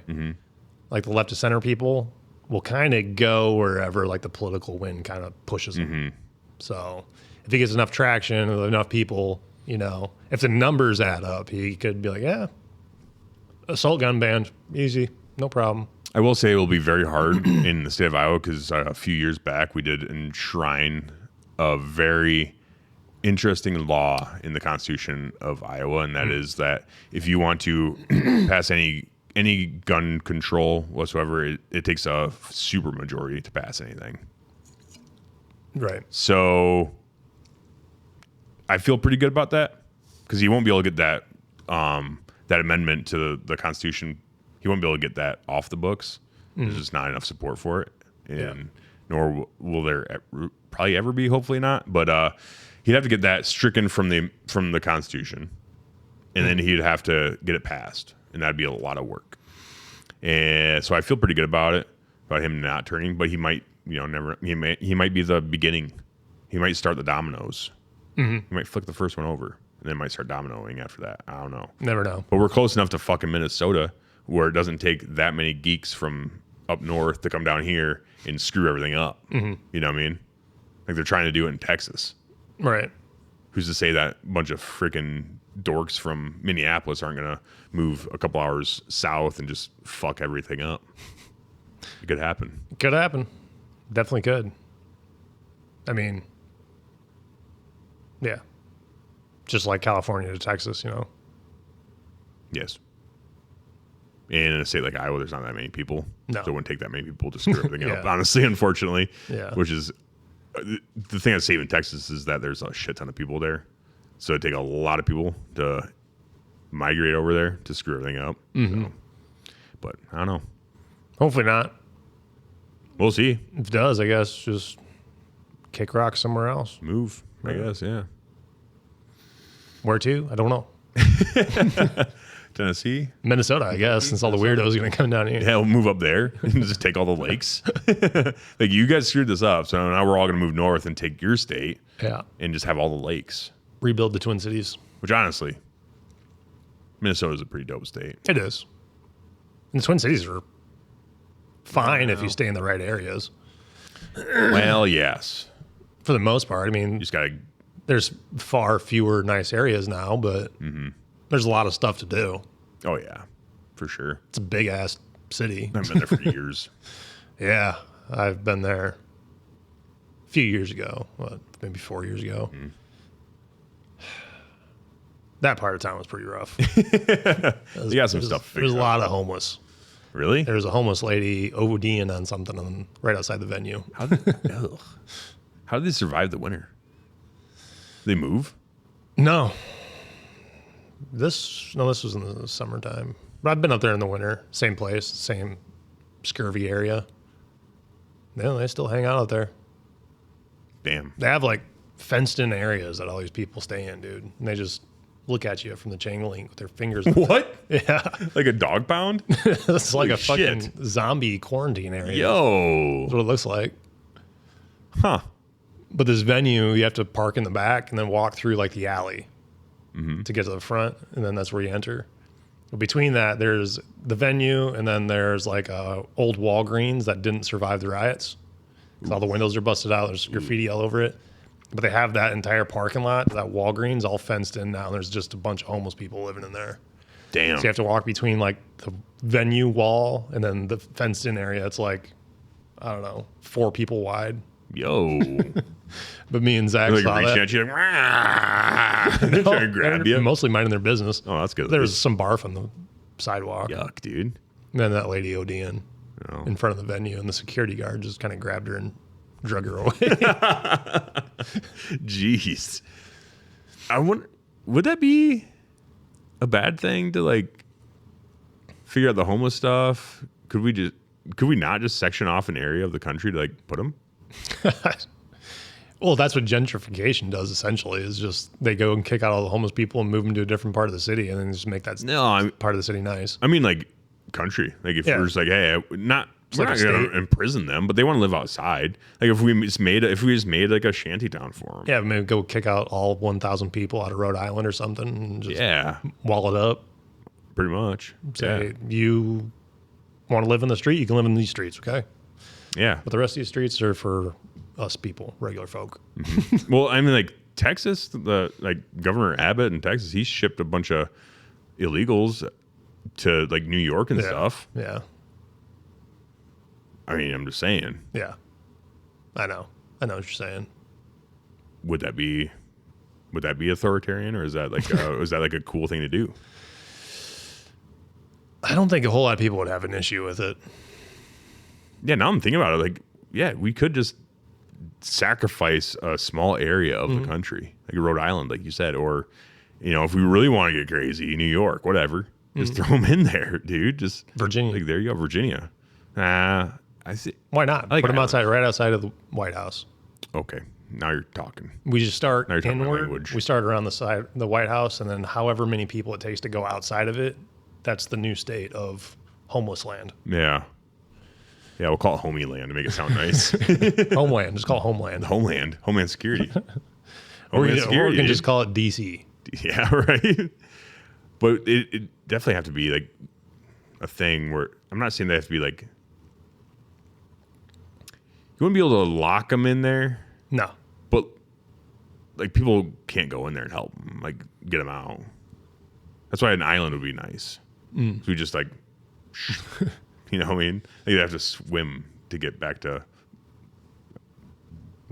like the left of center people will kind of go wherever like the political wind kind of pushes them. So if he gets enough traction with enough people, you know, if the numbers add up, he could be like, yeah, assault gun ban, easy, no problem. I will say it will be very hard in the state of Iowa because a few years back we did enshrine a very interesting law in the Constitution of Iowa, and that is that if you want to pass any any gun control whatsoever, it takes a super majority to pass anything. Right. So I feel pretty good about that because he won't be able to get that that amendment to the Constitution. He won't be able to get that off the books. There's just not enough support for it, and nor will there probably ever be. Hopefully not. But he'd have to get that stricken from the Constitution, and then he'd have to get it passed, and that'd be a lot of work. And so I feel pretty good about it, about him not turning. But he might, never. He might be the beginning. He might start the dominoes. He might flick the first one over, and then might start dominoing after that. I don't know. Never know. But we're close enough to fucking Minnesota where it doesn't take that many geeks from up north to come down here and screw everything up. You know what I mean? Like they're trying to do it in Texas. Right. Who's to say that a bunch of freaking dorks from Minneapolis aren't going to move a couple hours south and just fuck everything up? It could happen. It could happen. Definitely could. I mean, yeah. Just like California to Texas, Yes. And in a state like Iowa, there's not that many people. No. So it wouldn't take that many people to screw everything Yeah. up, honestly, unfortunately. Yeah. Which is the thing that's saving Texas is that there's a shit ton of people there. So it'd take a lot of people to migrate over there to screw everything up. So, but I don't know. Hopefully not. We'll see. If it does, I guess just kick rock somewhere else. Move, I guess, yeah. Where to? I don't know. Tennessee? Minnesota, I guess, since all the weirdos are going to come down here. Yeah, we'll move up there and just take all the lakes. Like, you guys screwed this up, so now we're all going to move north and take your state Yeah. and just have all the lakes. Rebuild the Twin Cities. Which, honestly, Minnesota's a pretty dope state. It is. And the Twin Cities are fine if you stay in the right areas. Well, yes. For the most part. I mean, You just got to... there's far fewer nice areas now, but there's a lot of stuff to do. Oh, yeah, for sure. It's a big-ass city. I've been there for years. Yeah, I've been there a few years ago. Maybe 4 years ago. That part of town was pretty rough. You got some stuff There's figured a out. lot of homeless. Really? There was a homeless lady ODing on something right outside the venue. How did they survive the winter? They move? No. This was in the summertime. But I've been up there in the winter. Same place, same scurvy area. Yeah, they still hang out there. Damn. They have like fenced in areas that all these people stay in, dude. And they just look at you from the chain link with their fingers. What? Yeah. Like a dog pound? It's like Holy a fucking shit. zombie quarantine area. Yo. That's what it looks like. Huh. But this venue, you have to park in the back and then walk through like the alley to get to the front, and then that's where you enter. But between that, there's the venue, and then there's like a old Walgreens that didn't survive the riots. 'Cause all the windows are busted out. There's graffiti all over it. But they have that entire parking lot, that Walgreens, all fenced in now. And there's just a bunch of homeless people living in there. Damn. So you have to walk between like the venue wall and then the fenced in area. It's like, I don't know, 4 people wide. Yo. But me and Zach Like saw reaching that. at you like, "Rah!" They're trying to grab They're you. mostly minding their business. Oh, that's good. There was some barf on the sidewalk. Yuck, dude. And then that lady ODing Oh. in front of the venue, and the security guard just kind of grabbed her and drug her away. Jeez. I wonder, would that be a bad thing to like figure out the homeless stuff? Could we not just section off an area of the country to like put them? Well, that's what gentrification does essentially, is just they go and kick out all the homeless people and move them to a different part of the city and then just make that part of the city nice. I mean like country. Like if Yeah. we're just like, hey, we're not like a going to state. imprison them, but they want to live outside. Like if we just made like a shanty town for them. Yeah, maybe go kick out all 1,000 people out of Rhode Island or something and just Yeah, wall it up. pretty much. Say, you want to live in the street, you can live in these streets, okay? Yeah. But the rest of these streets are for us people, regular folk. Well, I mean, like Texas, like Governor Abbott in Texas, he shipped a bunch of illegals to like New York and stuff. Yeah. I mean, I'm just saying, Yeah. I know what you're saying. would that be authoritarian, or is that like is that like a cool thing to do? I don't think a whole lot of people would have an issue with it. Yeah, now I'm thinking about it. Like, yeah, we could just sacrifice a small area of the country, like Rhode Island, like you said, or, you know, if we really want to get crazy, New York, whatever, just throw them in there, dude. Just Virginia. Like, there you go, Virginia. I see. Why not? Like Put them Ireland. right outside of the White House. Okay, now you're talking. We just start Now you're talking my inward. language. We start around the White House, and then however many people it takes to go outside of it, that's the new state of homeless land. Yeah. Yeah, we'll call it Homie Land to make it sound nice. Homeland. Just call it Homeland. Homeland Security. Or Homeland we Security, can dude. just call it DC. Yeah, right. But it definitely have to be like a thing where I'm not saying they have to be like, you wouldn't be able to lock them in there, No. but like people can't go in there and help them, like get them out. That's why an island would be nice. So we just like, you know what I mean? They'd have to swim to get back to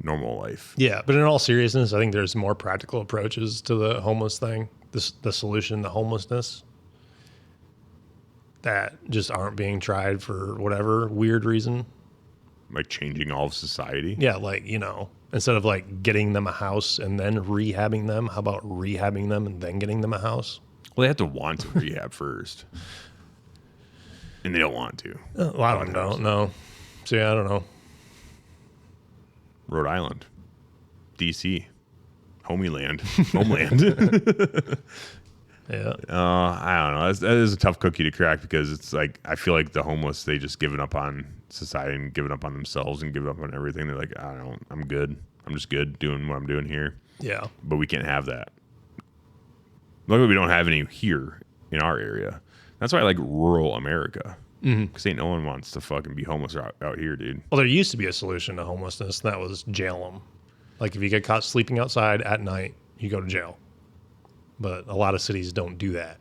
normal life. Yeah, but in all seriousness, I think there's more practical approaches to the homeless thing, the solution to homelessness, that just aren't being tried for whatever weird reason. Like changing all of society. Yeah, like, you know, instead of like getting them a house and then rehabbing them, how about rehabbing them and then getting them a house? Well, they have to want to rehab first. And they don't want to. A lot of them don't, no. So, yeah, I don't know. Rhode Island, DC, Homie Land, Homeland. Yeah. I don't know. That is a tough cookie to crack because it's like I feel like the homeless, they just given up on society and given up on themselves and given up on everything. They're like, I don't. I'm good. I'm just good doing what I'm doing here. Yeah. But we can't have that. Luckily, we don't have any here in our area. That's why I like rural America. Because ain't no one wants to fucking be homeless out here, dude. Well, there used to be a solution to homelessness, and that was jail them. Like, if you get caught sleeping outside at night, you go to jail. But a lot of cities don't do that.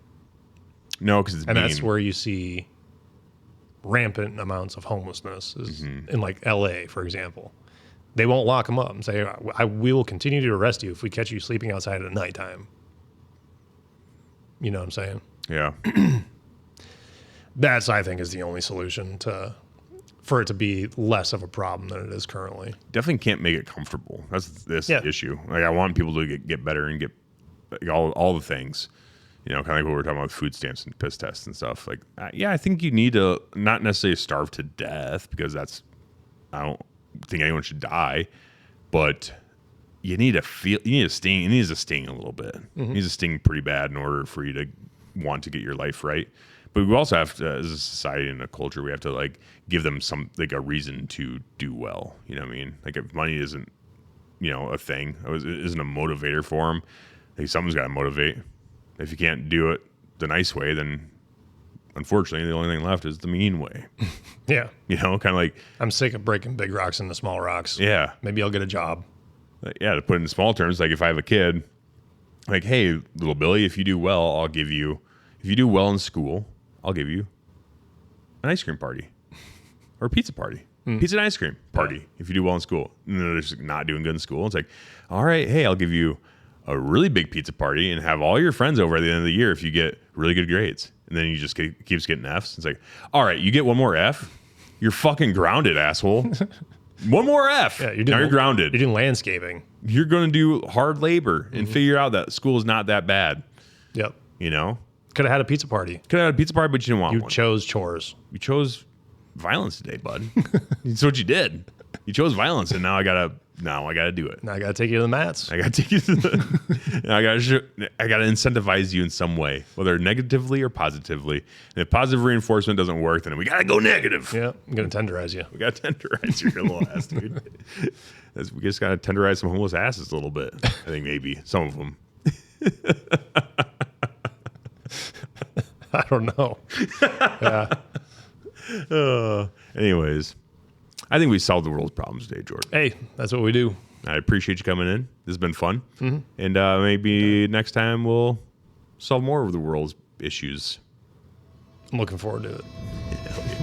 No, because it's And mean. that's where you see rampant amounts of homelessness is in like LA, for example. They won't lock them up and say, we will continue to arrest you if we catch you sleeping outside at nighttime. You know what I'm saying? Yeah. That's, I think, is the only solution for it to be less of a problem than it is currently. Definitely can't make it comfortable. That's this Yeah. issue. Like I want people to get better and get like, all the things. You know, kind of like what we were talking about with food stamps and piss tests and stuff. Like, yeah, I think you need to not necessarily starve to death because I don't think anyone should die, but you need to sting. It needs to sting a little bit. It needs to sting pretty bad in order for you to want to get your life right. But we also have to, as a society and a culture, we have to like give them some like a reason to do well. You know what I mean? Like if money isn't, you know, a thing, it isn't a motivator for them. Like something's got to motivate. If you can't do it the nice way, then unfortunately the only thing left is the mean way. Yeah. You know, kind of like, I'm sick of breaking big rocks into small rocks. yeah. Maybe I'll get a job. Yeah, to put it in small terms, like if I have a kid, like, hey, little Billy, if you do well, if you do well in school, I'll give you an ice cream party or a pizza party. Pizza and ice cream party if you do well in school. And they're just not doing good in school. It's like, all right, hey, I'll give you a really big pizza party and have all your friends over at the end of the year if you get really good grades. And then you just keeps getting Fs. It's like, all right, you get one more F. You're fucking grounded, asshole. One more F. Yeah, now you're grounded. You're doing landscaping. You're going to do hard labor and figure out that school is not that bad. Yep. You know? Could have had a pizza party. Could have had a pizza party, but you didn't want You one. chose chores. You chose violence today, bud. That's what you did. You chose violence, and now I gotta do it. Now I got to take you to the mats. I gotta take you to the. I gotta incentivize you in some way, whether negatively or positively. And if positive reinforcement doesn't work, then we gotta go negative. Yeah, I'm going to tenderize you. We gotta tenderize your little ass, dude. We just gotta tenderize some homeless asses a little bit. I think maybe some of them. I don't know. Yeah. Anyways, I think we solved the world's problems today, Jordan. Hey, that's what we do. I appreciate you coming in. This has been fun. And maybe next time we'll solve more of the world's issues. I'm looking forward to it. Hell yeah.